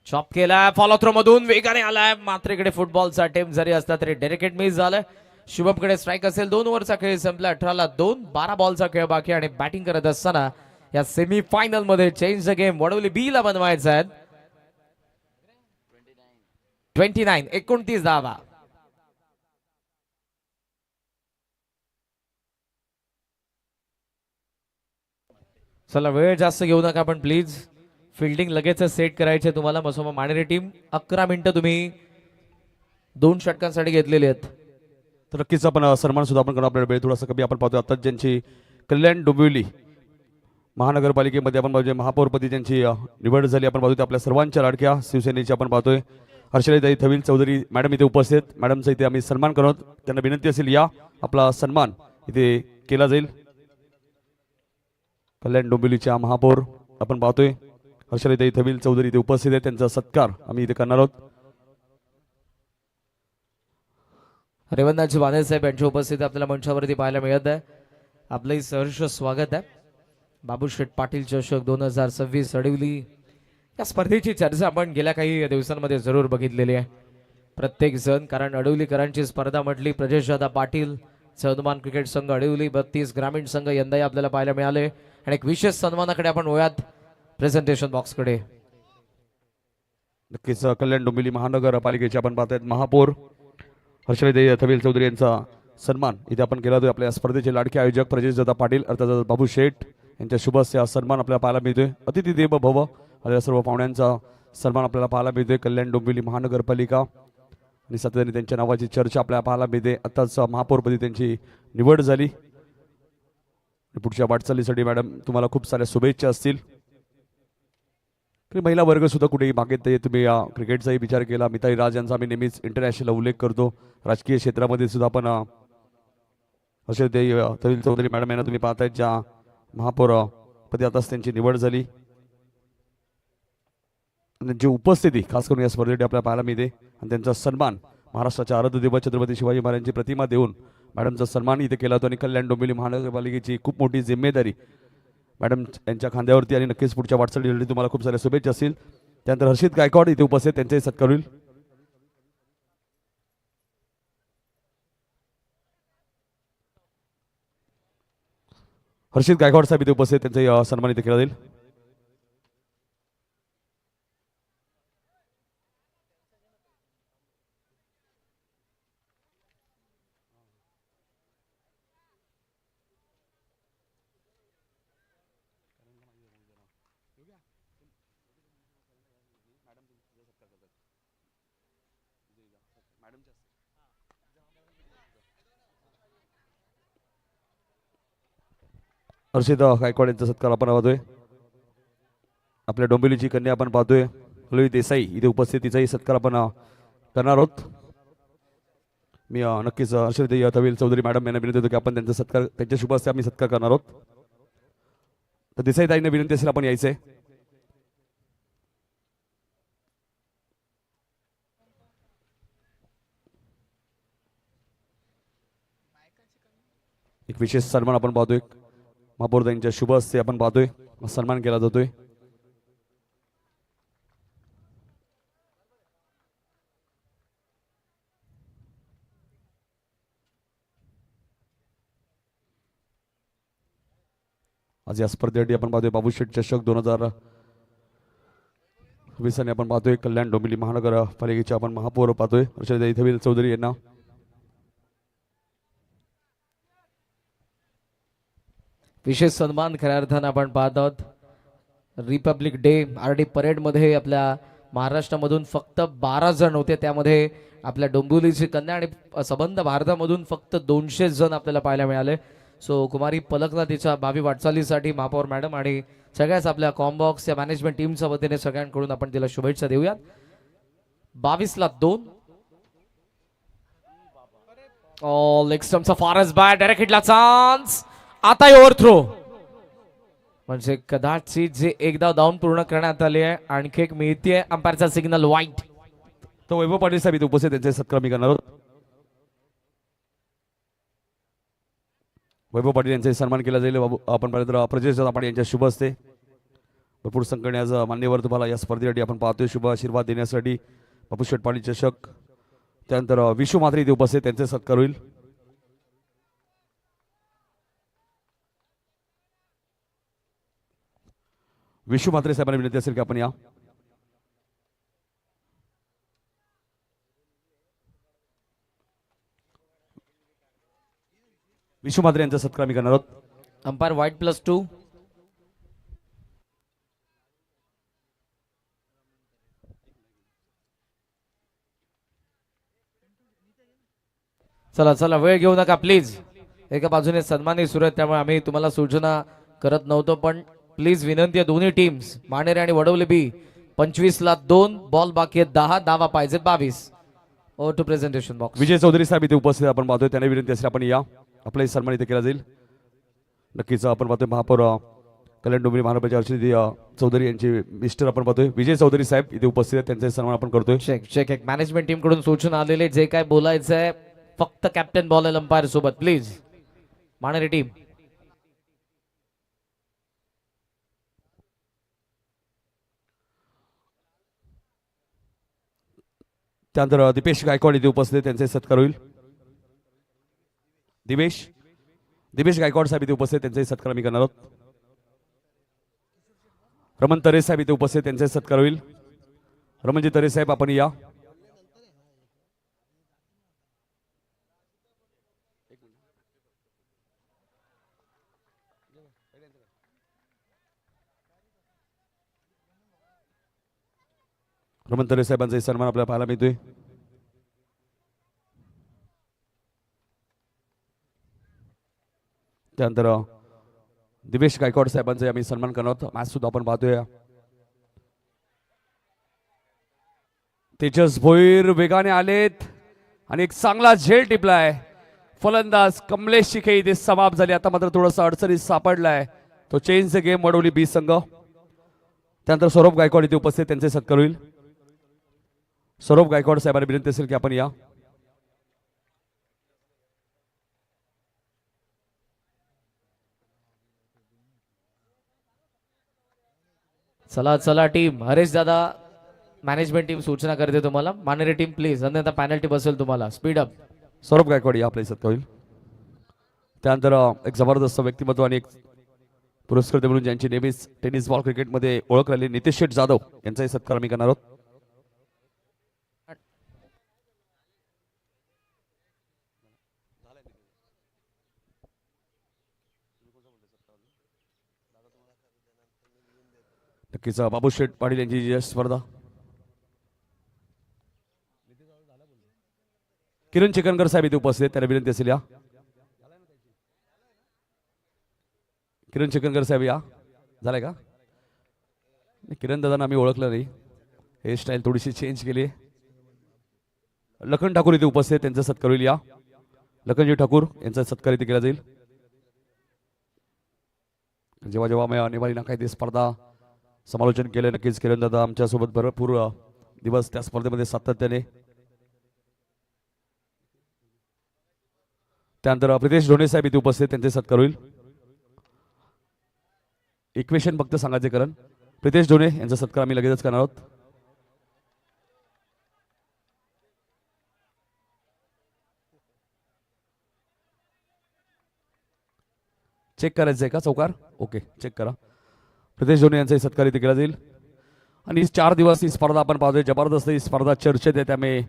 Chop केलाय फॉलो थ्रो मधून वेगाने आलाय मात्र इकडे फुटबॉलचा अटेम्प्ट जरी असला तरी डेरिकेट मिस झालाय. शुभमकडे स्ट्राईक असेल. 2 ओव्हरचा खेळ संपला. 18ला 2. 12 बॉलचा खेळ बाकी आणि बॅटिंग करत असताना या सेमी फायनल मध्ये चेंज द गेम वडवली बी ला बनवायचा आहे. 29 धावा. चला वेळ जास्त घेऊ नका पण प्लीज फिल्डिंग लगेच सेट करायचे तुम्हाला. मसोमा माणेरे टीम 11 मिनिटं तुम्ही 2 षटकांसाठी घेतलेली आहेत.
तर नक्कीच आपण सन्मान सुद्धा आपण करू. आपल्याला वेळ थोडासा कमी. आपण पाहतो आता ज्यांची कल्याण डोंबिवली महानगरपालिकेमध्ये आपण पाहतोय महापौरपदी ज्यांची निवड झाली. आपण पाहतोय आपल्या सर्वांच्या लाडक्या शिवसेनेची आपण पाहतोय हर्षलताई थविल चौधरी मॅडम इथे उपस्थित. मॅडमचा इथे आम्ही सन्मान करत. त्यांना विनंती असेल या आपला सन्मान इथे केला जाईल. कल्याण डोंबिवलीच्या महापौर आपण पाहतोय हर्षलताई थविल चौधरी इथे उपस्थित आहेत. त्यांचा सत्कार आम्ही इथे करणार आहोत.
रेवंदाजी वानेर साहेब यांच्या उपस्थिती आपल्याला मंचावरती पाहायला मिळत आहे. आपलंही सहर्ष स्वागत आहे. बाबूशेठ पाटील चषक 2026 अडवली या स्पर्धेची चर्चा आपण गेल्या काही दिवसांमध्ये जरूर बघितलेली आहे प्रत्येक जण. कारण अडवलीकरांची स्पर्धा म्हटली प्रजेशदादा पाटील सन्मान क्रिकेट संघ अडवली 32 ग्रामीण संघ यंदाही आपल्याला पाहायला मिळाले. आणि एक विशेष सन्मानाकडे आपण वळूयात प्रेझेंटेशन बॉक्सकडे.
नक्कीच कल्याण डोंबिवली महानगरपालिकेचे आपण पाहतायत महापौर हर्षलताई थविल चौधरी यांचा सन्मान इथे आपण केला जातो. आपल्या स्पर्धेचे लाडके आयोजक प्रजेशदादा पाटील अर्थात बाबू शेठ यांच्या शुभ हस्ते सन्मान आपल्याला पाहायला मिळतोय. अतिथी देव भव आलेल्या सर्व पाहुण्यांचा सन्मान आपल्याला पाहायला मिळतोय. कल्याण डोंबिवली महानगरपालिका आणि सातत्याने त्यांच्या नावाची चर्चा आपल्याला पाहायला मिळते. आताच महापौरपदी त्यांची निवड झाली. पुढच्या वाटचालीसाठी मॅडम तुम्हाला खूप साऱ्या शुभेच्छा असतील. महिला वर्ग सुद्धा कुठेही मागेत तुम्ही क्रिकेटचाही विचार केला. मिताली राज यांचा आम्ही नेहमीच इंटरनॅशनल उल्लेख करतो. राजकीय क्षेत्रामध्ये सुद्धा आपण हर्षलताई थविल चौधरी मॅडम यांना तुम्ही पाहतायत ज्या महापौर पदी आताच त्यांची निवड झाली. जी उपस्थिती खास करून या स्पर्धेसाठी आपल्याला पाहायला मिळते आणि त्यांचा सन्मान महाराष्ट्राच्या आराध्यदेव छत्रपती शिवाजी महाराजांची प्रतिमा देऊन मॅडमचा सन्मान इथे केला जातो. आणि कल्याण डोंबिवली महानगरपालिकेची खूप मोठी जिम्मेदारी मॅडम यांच्या खांद्यावरती आणि नक्कीच पुढच्या वाटचालीसाठी तुम्हाला खूप साऱ्या शुभेच्छा असतील. त्यानंतर हर्षित गायकवाड इथे उपस्थित त्यांचाही सत्कार होईल. हर्षित गायकवाड साहेब इथे उपस्थित त्यांचाही सन्मान इथे केला जाईल. हर्षित गायकवाड यांचा सत्कार आपण पाहतोय. आपल्या डोंबिवलीची कन्या आपण पाहतोय पल्लवी देसाई इथे उपस्थितीचाही सत्कार आपण करणार आहोत. मी नक्कीच हर्षलताई थविल चौधरी मॅडम यांना विनंती होतो की आपण त्यांचा सत्कार त्यांच्या शुभ हस्ते आम्ही सत्कार करणार आहोत. तर देसाई ताईंना विनंती असेल आपण यायचंय. एक विशेष सन्मान आपण पाहतोय महापौरताईंच्या शुभ हस्ते आपण पाहतोय सन्मान केला जातोय. आज या स्पर्धेसाठी आपण पाहतोय बाबूशेठ चषक 2020 आणि आपण पाहतोय कल्याण डोंबिवली महानगरपालिकेचे आपण महापौर पाहतोय हर्षलताई थविल चौधरी यांना.
विशेष सन्मान खऱ्या अर्थानं आपण पाहत आहोत. रिपब्लिक डे RD परेडमध्ये आपल्या महाराष्ट्रामधून फक्त 12 जण होते, त्यामध्ये आपल्या डोंबिवलीची कन्या आणि संबंध भारतामधून फक्त 200 जण आपल्याला पाहायला मिळाले. सो कुमारी पलकला तिच्या भावी वाटचालीसाठी महापौर मॅडम आणि सगळ्याच आपल्या कॉम्बॉक्स या मॅनेजमेंट टीमच्या वतीने सगळ्यांकडून आपण तिला शुभेच्छा देऊयात. 22ला 2 लेग स्टंपचा फारच बॅट डायरेक्ट हिटला चान्स. आता ओव्हरथ्रो म्हणजे कदाचित जे एकदा धावून पूर्ण करण्यात आले आहे. आणखी एक मिळतीये अंपायरचा सिग्नल वाईट.
तो वैभव पाटील साहेब इथे उपस्थित त्यांचे सत्कार मी करणार आहोत. वैभव पाटील यांचे सन्मान केला जाईल. आपण पाहिलं प्रजेश दादा पाटील यांच्या शुभ हस्ते भरपूर संख्येने आज मान्यवर तुम्हाला या स्पर्धेसाठी आपण पाहतोय. शुभ आशीर्वाद देण्यासाठी बापू शेठ पाटील चषक. त्यानंतर विशू म्हात्रे इथे उपस्थित त्यांचे सत्कार होईल. विशू म्हात्रे साहेबांना विनंती असेल की आपण या. विशू म्हात्रे यांचा सत्कार मी करणार आहोत.
अंपायर वाईट +2. चला चला वेळ घेऊ नका प्लीज. एका बाजूने सन्मानित सुरू आहेत त्यामुळे आम्ही तुम्हाला सूचना करत नव्हतो, पण प्लीज विनंती आहे दोन्ही टीम्स मानेरे आणि वडवले बी 25ला 2 बॉल बाकी आहेत 10 धावा पाहिजेत 22. Over to presentation box.
Vijay Chaudhari साहेब इथे उपस्थित आपण पाहतोय. त्यांना विनंती असेल आपण या. आपलाही सन्मान इथे केला जाईल. नक्कीच आपण पाहतोय महापौर कल्याण डोंबिवली महानगरपालिका अर्चना चौधरी यांचे मिस्टर आपण पाहतोय विजय चौधरी साहेब इथे उपस्थित आहेत. त्यांचे सन्मान आपण करतोय.
Check check. एक मॅनेजमेंट टीम कडून सूचना आलेले जे काय बोलायचं आहे फक्त कॅप्टन बॉल अंपायर सोबत प्लीज. मानेरे टीम
त्यानंतर दिपेश गायकवाड इथे उपस्थित त्यांचे सत्कार होईल. दिपेश गायकवाड साहेब इथे उपस्थित त्यांचे सत्कार मी करणार आहोत. रमण तरे साहेब इथे उपस्थित त्यांचे सत्कार होईल. रमणजी तरे साहेब आपण या. रमण तरे साहेबांचा सन्मान आपल्याला पाहायला मिळतोय. त्यानंतर दिवेश गायकवाड साहेबांचा आम्ही सन्मान करणार आहोत. मॅच सुद्धा आपण पाहतोय. तेजस भोईर वेगाने आलेत आणि एक चांगला झेल टिपलाय. फलंदाज कमलेश शिखे इथे समाप्त झाले. आता मात्र थोडासा अडचणीत सापडलाय तो चेंज गेम वडवली बी संघ. त्यानंतर सौरभ गायकवाड इथे उपस्थित त्यांचे सत्कार होईल. सौरभ गायकवाड साहेबांना विनंती असेल की आपण या.
चला चला टीम. हरेश दादा मॅनेजमेंट टीम सूचना करते तुम्हाला. मानेरे टीम प्लीज अन्यथा पेनल्टी बसेल तुम्हाला. Speed up.
सौरभ गायकवाड या आपल्या सत्कार होईल. त्यानंतर एक जबरदस्त व्यक्तिमत्व आणि एक पुरस्कृत म्हणून ज्यांची नेहमीच टेनिस बॉल क्रिकेटमध्ये ओळख राहिली नितेश शेठ जाधव यांचाही सत्कार आम्ही करणार आहोत. नक्कीच बाबू शेठ पाटील यांची जी स्पर्धा. किरण चिकनकर साहेब इथे उपस्थित त्यांना विनंती असेल या. किरण चिकनकर साहेब या. झालंय का? किरण दादांना आम्ही ओळखलं नाही. हेअरस्टाईल थोडीशी चेंज केली. लखन ठाकूर इथे उपस्थित त्यांचा सत्कार होईल या. लखनजी ठाकूर यांचा सत्कार इथे केला जाईल. जेव्हा जेव्हा निवारीना काही ते स्पर्धा समालोचन केलं नक्कीच किरण दादा आमच्यासोबत भरपूर दिवस त्या स्पर्धेमध्ये सातत्याने. त्यानंतर प्रितेश ढोणे साहेब इथे उपस्थित त्यांचे सत्कार होईल. इक्वेशन फक्त सांगायचे करण. प्रितेश ढोणे यांचा सत्कार आम्ही लगेचच करणार आहोत. चेक करायचंय का चौकार? ओके चेक करा. प्रितेश ढोणे यांचाही सत्कार इथे केला जाईल. आणि 4 दिवस ही स्पर्धा आपण पाहतोय. जबरदस्त ही स्पर्धा चर्चेत आहे. त्यामुळे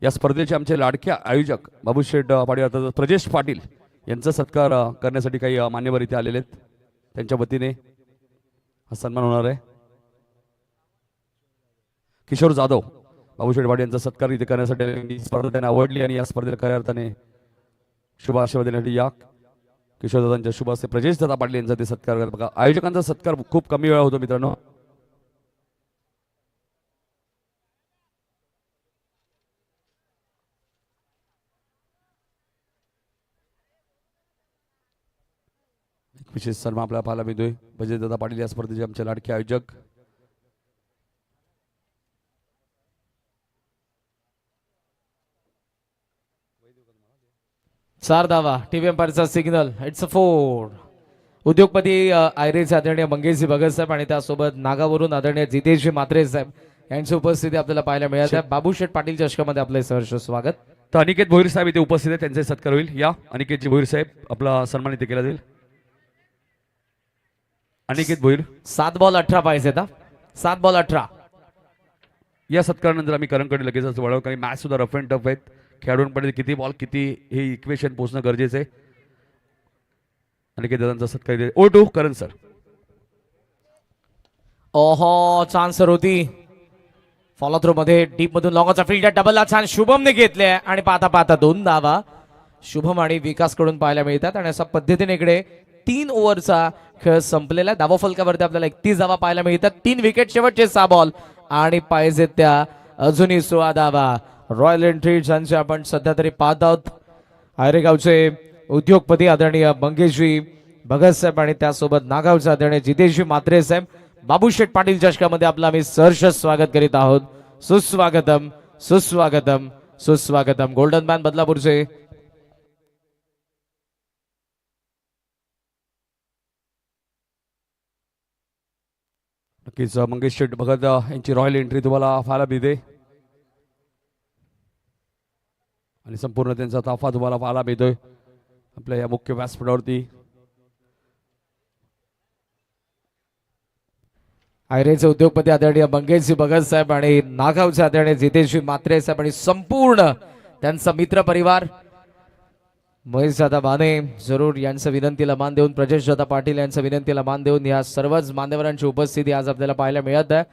या स्पर्धेचे आमचे लाडके आयोजक बाबू शेठ पाटील अर्थात प्रजेश पाटील यांचा सत्कार करण्यासाठी काही मान्यवर इथे आलेले आहेत. त्यांच्या वतीने हा सन्मान होणार आहे. किशोर जाधव बाबू शेटवाड यांचा सत्कार इथे करण्यासाठी ही स्पर्धा त्यांना आवडली आणि या स्पर्धेला खऱ्या अर्थाने शुभ आशीर्वाद देण्यासाठी या किशोरदादांच्या शुभ हस्ते प्रजेश दादा पाटील यांचा ते सत्कार करत बघा. आयोजकांचा सत्कार खूप कमी वेळा होतो मित्रांनो. विशेष सन्मान आपल्याला पाहायला मिळतोय. प्रजेश दादा पाटील या स्पर्धेचे आमचे लाडके आयोजक.
चार धावा टीव्ही अंपायरचा सिग्नल. It's a 4. उद्योगपती आयरेचे आदरणीय मंगेशजी भगत साहेब आणि त्यासोबत नागावरून आदरणीय जितेशजी म्हात्रे साहेब यांची उपस्थिती आपल्याला पाहायला मिळत आहे. बाबू शेठ पाटील चषकामध्ये आपले सहर्ष स्वागत.
तर अनिकेत भोईर साहेब इथे उपस्थित आहेत, त्यांचे सत्कार होईल. या अनिकेतजी भोईर साहेब आपला सन्मान इथे केला जाईल. अनिकेत भोईर
7 बॉल 18 पाहिजे. 7 बॉल 18.
या सत्कारानंतर आम्ही करणकडे लगेच वळव, काही मॅच सुद्धा रफ अँड टफ आहेत. खेळाडूंकडे किती बॉल किती हे इक्वेशन पोहोचणं गरजेचं आहे. अनिकेत दादांचा सत्कार इथे. O2 करण सर.
ओहो चान्स होती. फॉलो थ्रो मध्ये डीप मधून लॉंगचा फील्डर डबलला छान शुभमने घेतले आणि पाहता पाहता 2 धावा शुभम आणि विकास कडून पाहायला मिळतात आणि अशा पद्धतीने इकडे 3 ओव्हरचा खेळ संपलेला आहे. धावा फलकावरती आपल्याला 31 धावा पाहायला मिळतात. 3 विकेट शेवटचे 6 बॉल आणि पाहिजेत त्या अजूनही 16 धावा. रॉयल एंट्री ज्यांचे आपण सध्या तरी पाहत आहोत. आयरेगावचे उद्योगपती आदरणीय मंगेशजी भगत साहेब आणि त्यासोबत नागावचे आदरणीय जितेशजी म्हात्रे साहेब बाबू शेठ पाटील चषकामध्ये आपलं आम्ही सहर्ष स्वागत करीत आहोत. सुस्वागतम सुस्वागतम सुस्वागतम. गोल्डन मॅन बदलापूरचे
नक्कीच मंगेश शेठ भगत यांची रॉयल एंट्री तुम्हाला पाहायला मिळते आणि संपूर्ण त्यांचा ताफा तुम्हाला पाहायला मिळतोय आपल्या या मुख्य व्यासपीठावरती.
आयरेचे उद्योगपती आदरणीय मंगेशजी भगत साहेब आणि नागावचे आदरणीय जितेशजी म्हात्रे साहेब आणि संपूर्ण त्यांचा मित्र परिवार महेश दादा बाने जरूर यांच्या विनंतीला मान देऊन प्रजेश दादा पाटील यांच्या विनंतीला मान देऊन या सर्वच मान्यवरांची उपस्थिती आज आपल्याला पाहायला मिळत आहे.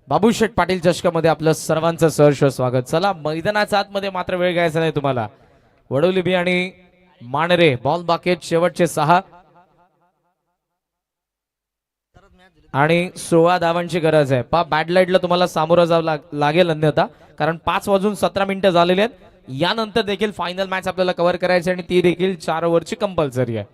बाबू शेठ पाटील चषकामध्ये आपलं सर्वांचं सहर्ष स्वागत. चला मैदानाच्या आतमध्ये मात्र वेळ घ्यायचा नाही तुम्हाला. वडवली बी आणि माणरे बॉल बाकेट शेवटचे 6 आणि 16 धावांची गरज आहे. बॅड लाईटला तुम्हाला सामोरं जावं लागेल अन्यथा, कारण 5:17 झालेले आहेत. यानंतर देखील फायनल मॅच आपल्याला कव्हर करायची आणि ती देखील 4 ओव्हरची कंपल्सरी आहे.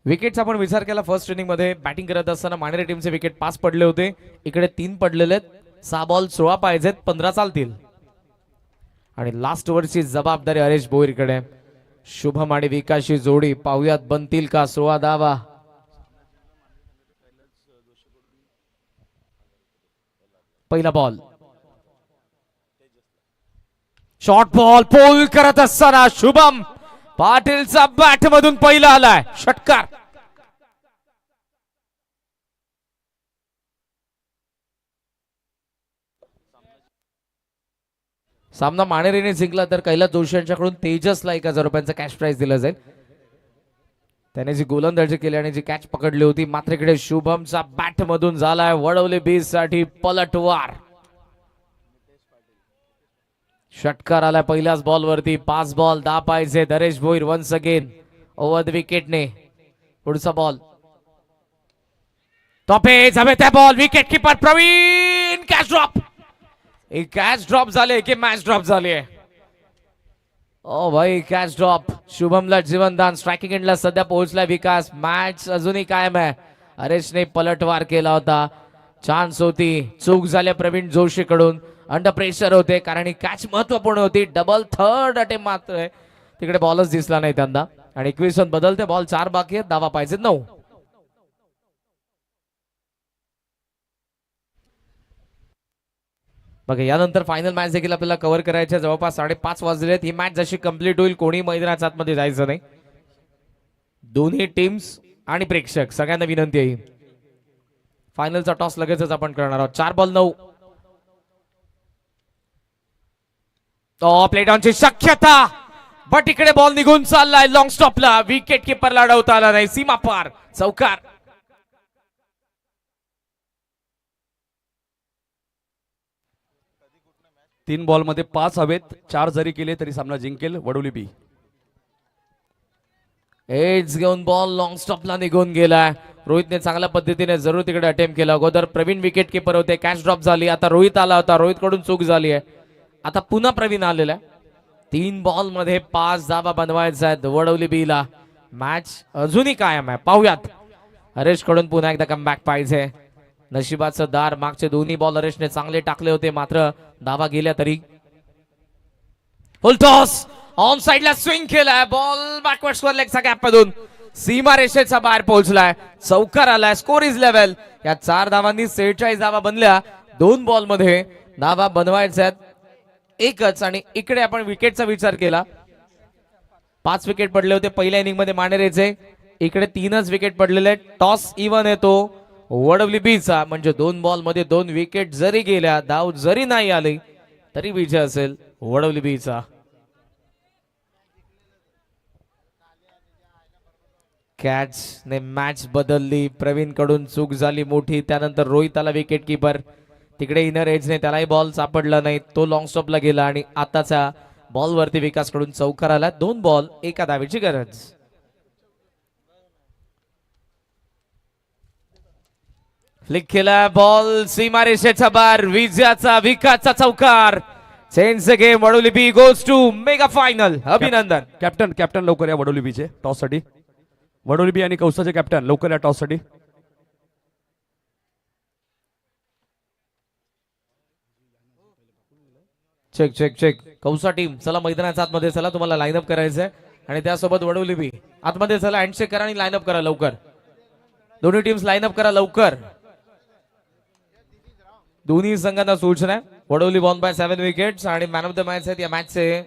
विकेटचा आपण विचार केला फर्स्ट इनिंग मध्ये बॅटिंग करत असताना माणेरे टीमचे विकेट 5 पडले होते. इकडे 3 पडलेले आहेत. 6 बॉल 16 पाहिजेत, 15 चालतील. आणि लास्ट ओव्हरची जबाबदारी हरेश भोईरकडे. शुभम आणि विकासची जोडी पाहुयात बनतील का 16 धावा. पहिला बॉल शॉर्ट बॉल पोल करत असताना शुभम पाटीलचा बॅट मधून पहिला आलाय षटकार. सामना माणेरीने जिंकला तर कैलास जोशी यांच्याकडून तेजसला 1000 रुपयांचा कॅश प्राइज दिला जाईल. त्याने जी गोलंदाजी केली आणि जी कॅच पकडली होती. मात्र इकडे शुभमचा बॅट मधून झालाय वडवले बीच साठी पलटवार. षटकार आलाय पहिल्याच बॉल वरती. 5 बॉल 10 पाहिजे. Haresh Bhoir once again over the विकेटने. पुढचा बॉल टॉपे जावे त्या ball wicket keeper Pravin catch drop. एक कॅच ड्रॉप झाले की मॅच ड्रॉप झाली आहे. ओ भाई कॅच ड्रॉप. शुभमला जीवनदान. स्ट्रायकिंग एंडला सध्या पोहोचलाय विकास. मॅच अजूनही कायम आहे. हरेशने पलटवार केला होता. चान्स होती. चूक झाली प्रवीण जोशी कडून. अंडर प्रेशर होते कारण ही कॅच महत्वपूर्ण होती. डबल थर्ड अटेम्प्ट मात्र तिकडे बॉलच दिसला नाही त्यांना. आणि 21 रन बदलते. बॉल 4 बाकी आहेत. धावा पाहिजेत 9. बघा यानंतर फायनल मॅच देखील आपल्याला कव्हर करायच्या. जवळपास 5:30 वाजलेत. ही मॅच जशी कंप्लीट होईल कोणी मैदानाच्या आतमध्ये जायचं नाही. दोन्ही टीम्स आणि प्रेक्षक सगळ्यांना विनंती आहे. फायनलचा टॉस लगेचच आपण करणार आहोत. 4 बॉल 9. प्ले डाऊनची शक्यता बट इकडे बॉल निघून चाललाय लॉंग स्टॉपला. विकेट किपरला अडवता आला नाही. सीमा पार चौकार.
तीन बॉल मध्ये 5 हवेत. 4 जरी केले तरी सामना जिंकेल वडोली बी.
एज घेऊन बॉल लॉंग स्टॉपला निघून गेलाय. रोहितने चांगल्या पद्धतीने जरूर तिकडे अटेम्प्ट केला. अगोदर प्रवीण विकेट किपर होते. कॅच ड्रॉप झाली. आता रोहित आला होता. रोहित कडून चूक झाली आहे. आता पुन्हा प्रवीण आलेला आहे. 3 बॉल मध्ये 5 धावा बनवायचा आहेत वडवली बी ला. मॅच अजूनही कायम आहे. पाहूयात. हरेश कडून पुन्हा एकदा कमबॅक पाहिजे. नशिबाचं दार. मागचे दोन्ही बॉल हरेशने चांगले टाकले होते मात्र धावा गेल्या तरी. फुल टॉस ऑन साइडला स्विंग केलाय. बॉल बॅकवर्ड स्क्वेअर लेगचा गॅप मधून सीमा रेषेच्या बाहेर पोहोचलाय. चौकार आलाय. Score is level. या 4 धावांनी 46 धावा बनल्या. 2 बॉल मध्ये धावा बनवायच्या आहेत एकच. आणि इकडे आपण विकेटचा विचार केला. 5 विकेट पडले होते पहिल्या इनिंग मध्ये मानेरेचे. इकडे 3च विकेट पडलेले. टॉस इव्हन येतो वडवली बीचा. म्हणजे 2 बॉल मध्ये 2 विकेट जरी गेल्या, धाव जरी नाही आली तरी विजय असेल वडवली बीचा. कॅच ने मॅच बदलली. प्रवीण कडून चूक झाली मोठी. त्यानंतर रोहित आला विकेट किपर. तिकडे इनर एजने त्यालाही बॉल सापडला नाही. तो लॉंग स्टॉपला गेला आणि आताच्या बॉल वरती विकास कडून चौकार आला. 2 बॉल 1 धावेची गरज. फ्लिक केला बॉल सीमा रेषेच्या बाहेर. विजयाचा विकासचा चौकार. Change the game. Vadoli B goes to mega final. अभिनंदन.
कॅप्टन लवकर या वडोली बीचे टॉस साठी. वडोली बी आणि कौसाचे कॅप्टन लवकर या टॉस साठी.
चेक. कौसा टीम चला मैदानाच्या आतमध्ये चला. तुम्हाला लाईनअप करायचंय आणि त्यासोबत वडोली बी आतमध्ये चला. हँडशेक करा आणि लाईनअप करा लवकर. दोन्ही टीम्स लाईनअप करा लवकर. दोन्ही संघांना सूचना आहे. वडोली वॉन बाय 7 विकेट्स आणि मॅन ऑफ द मॅच आहेत या मॅचचे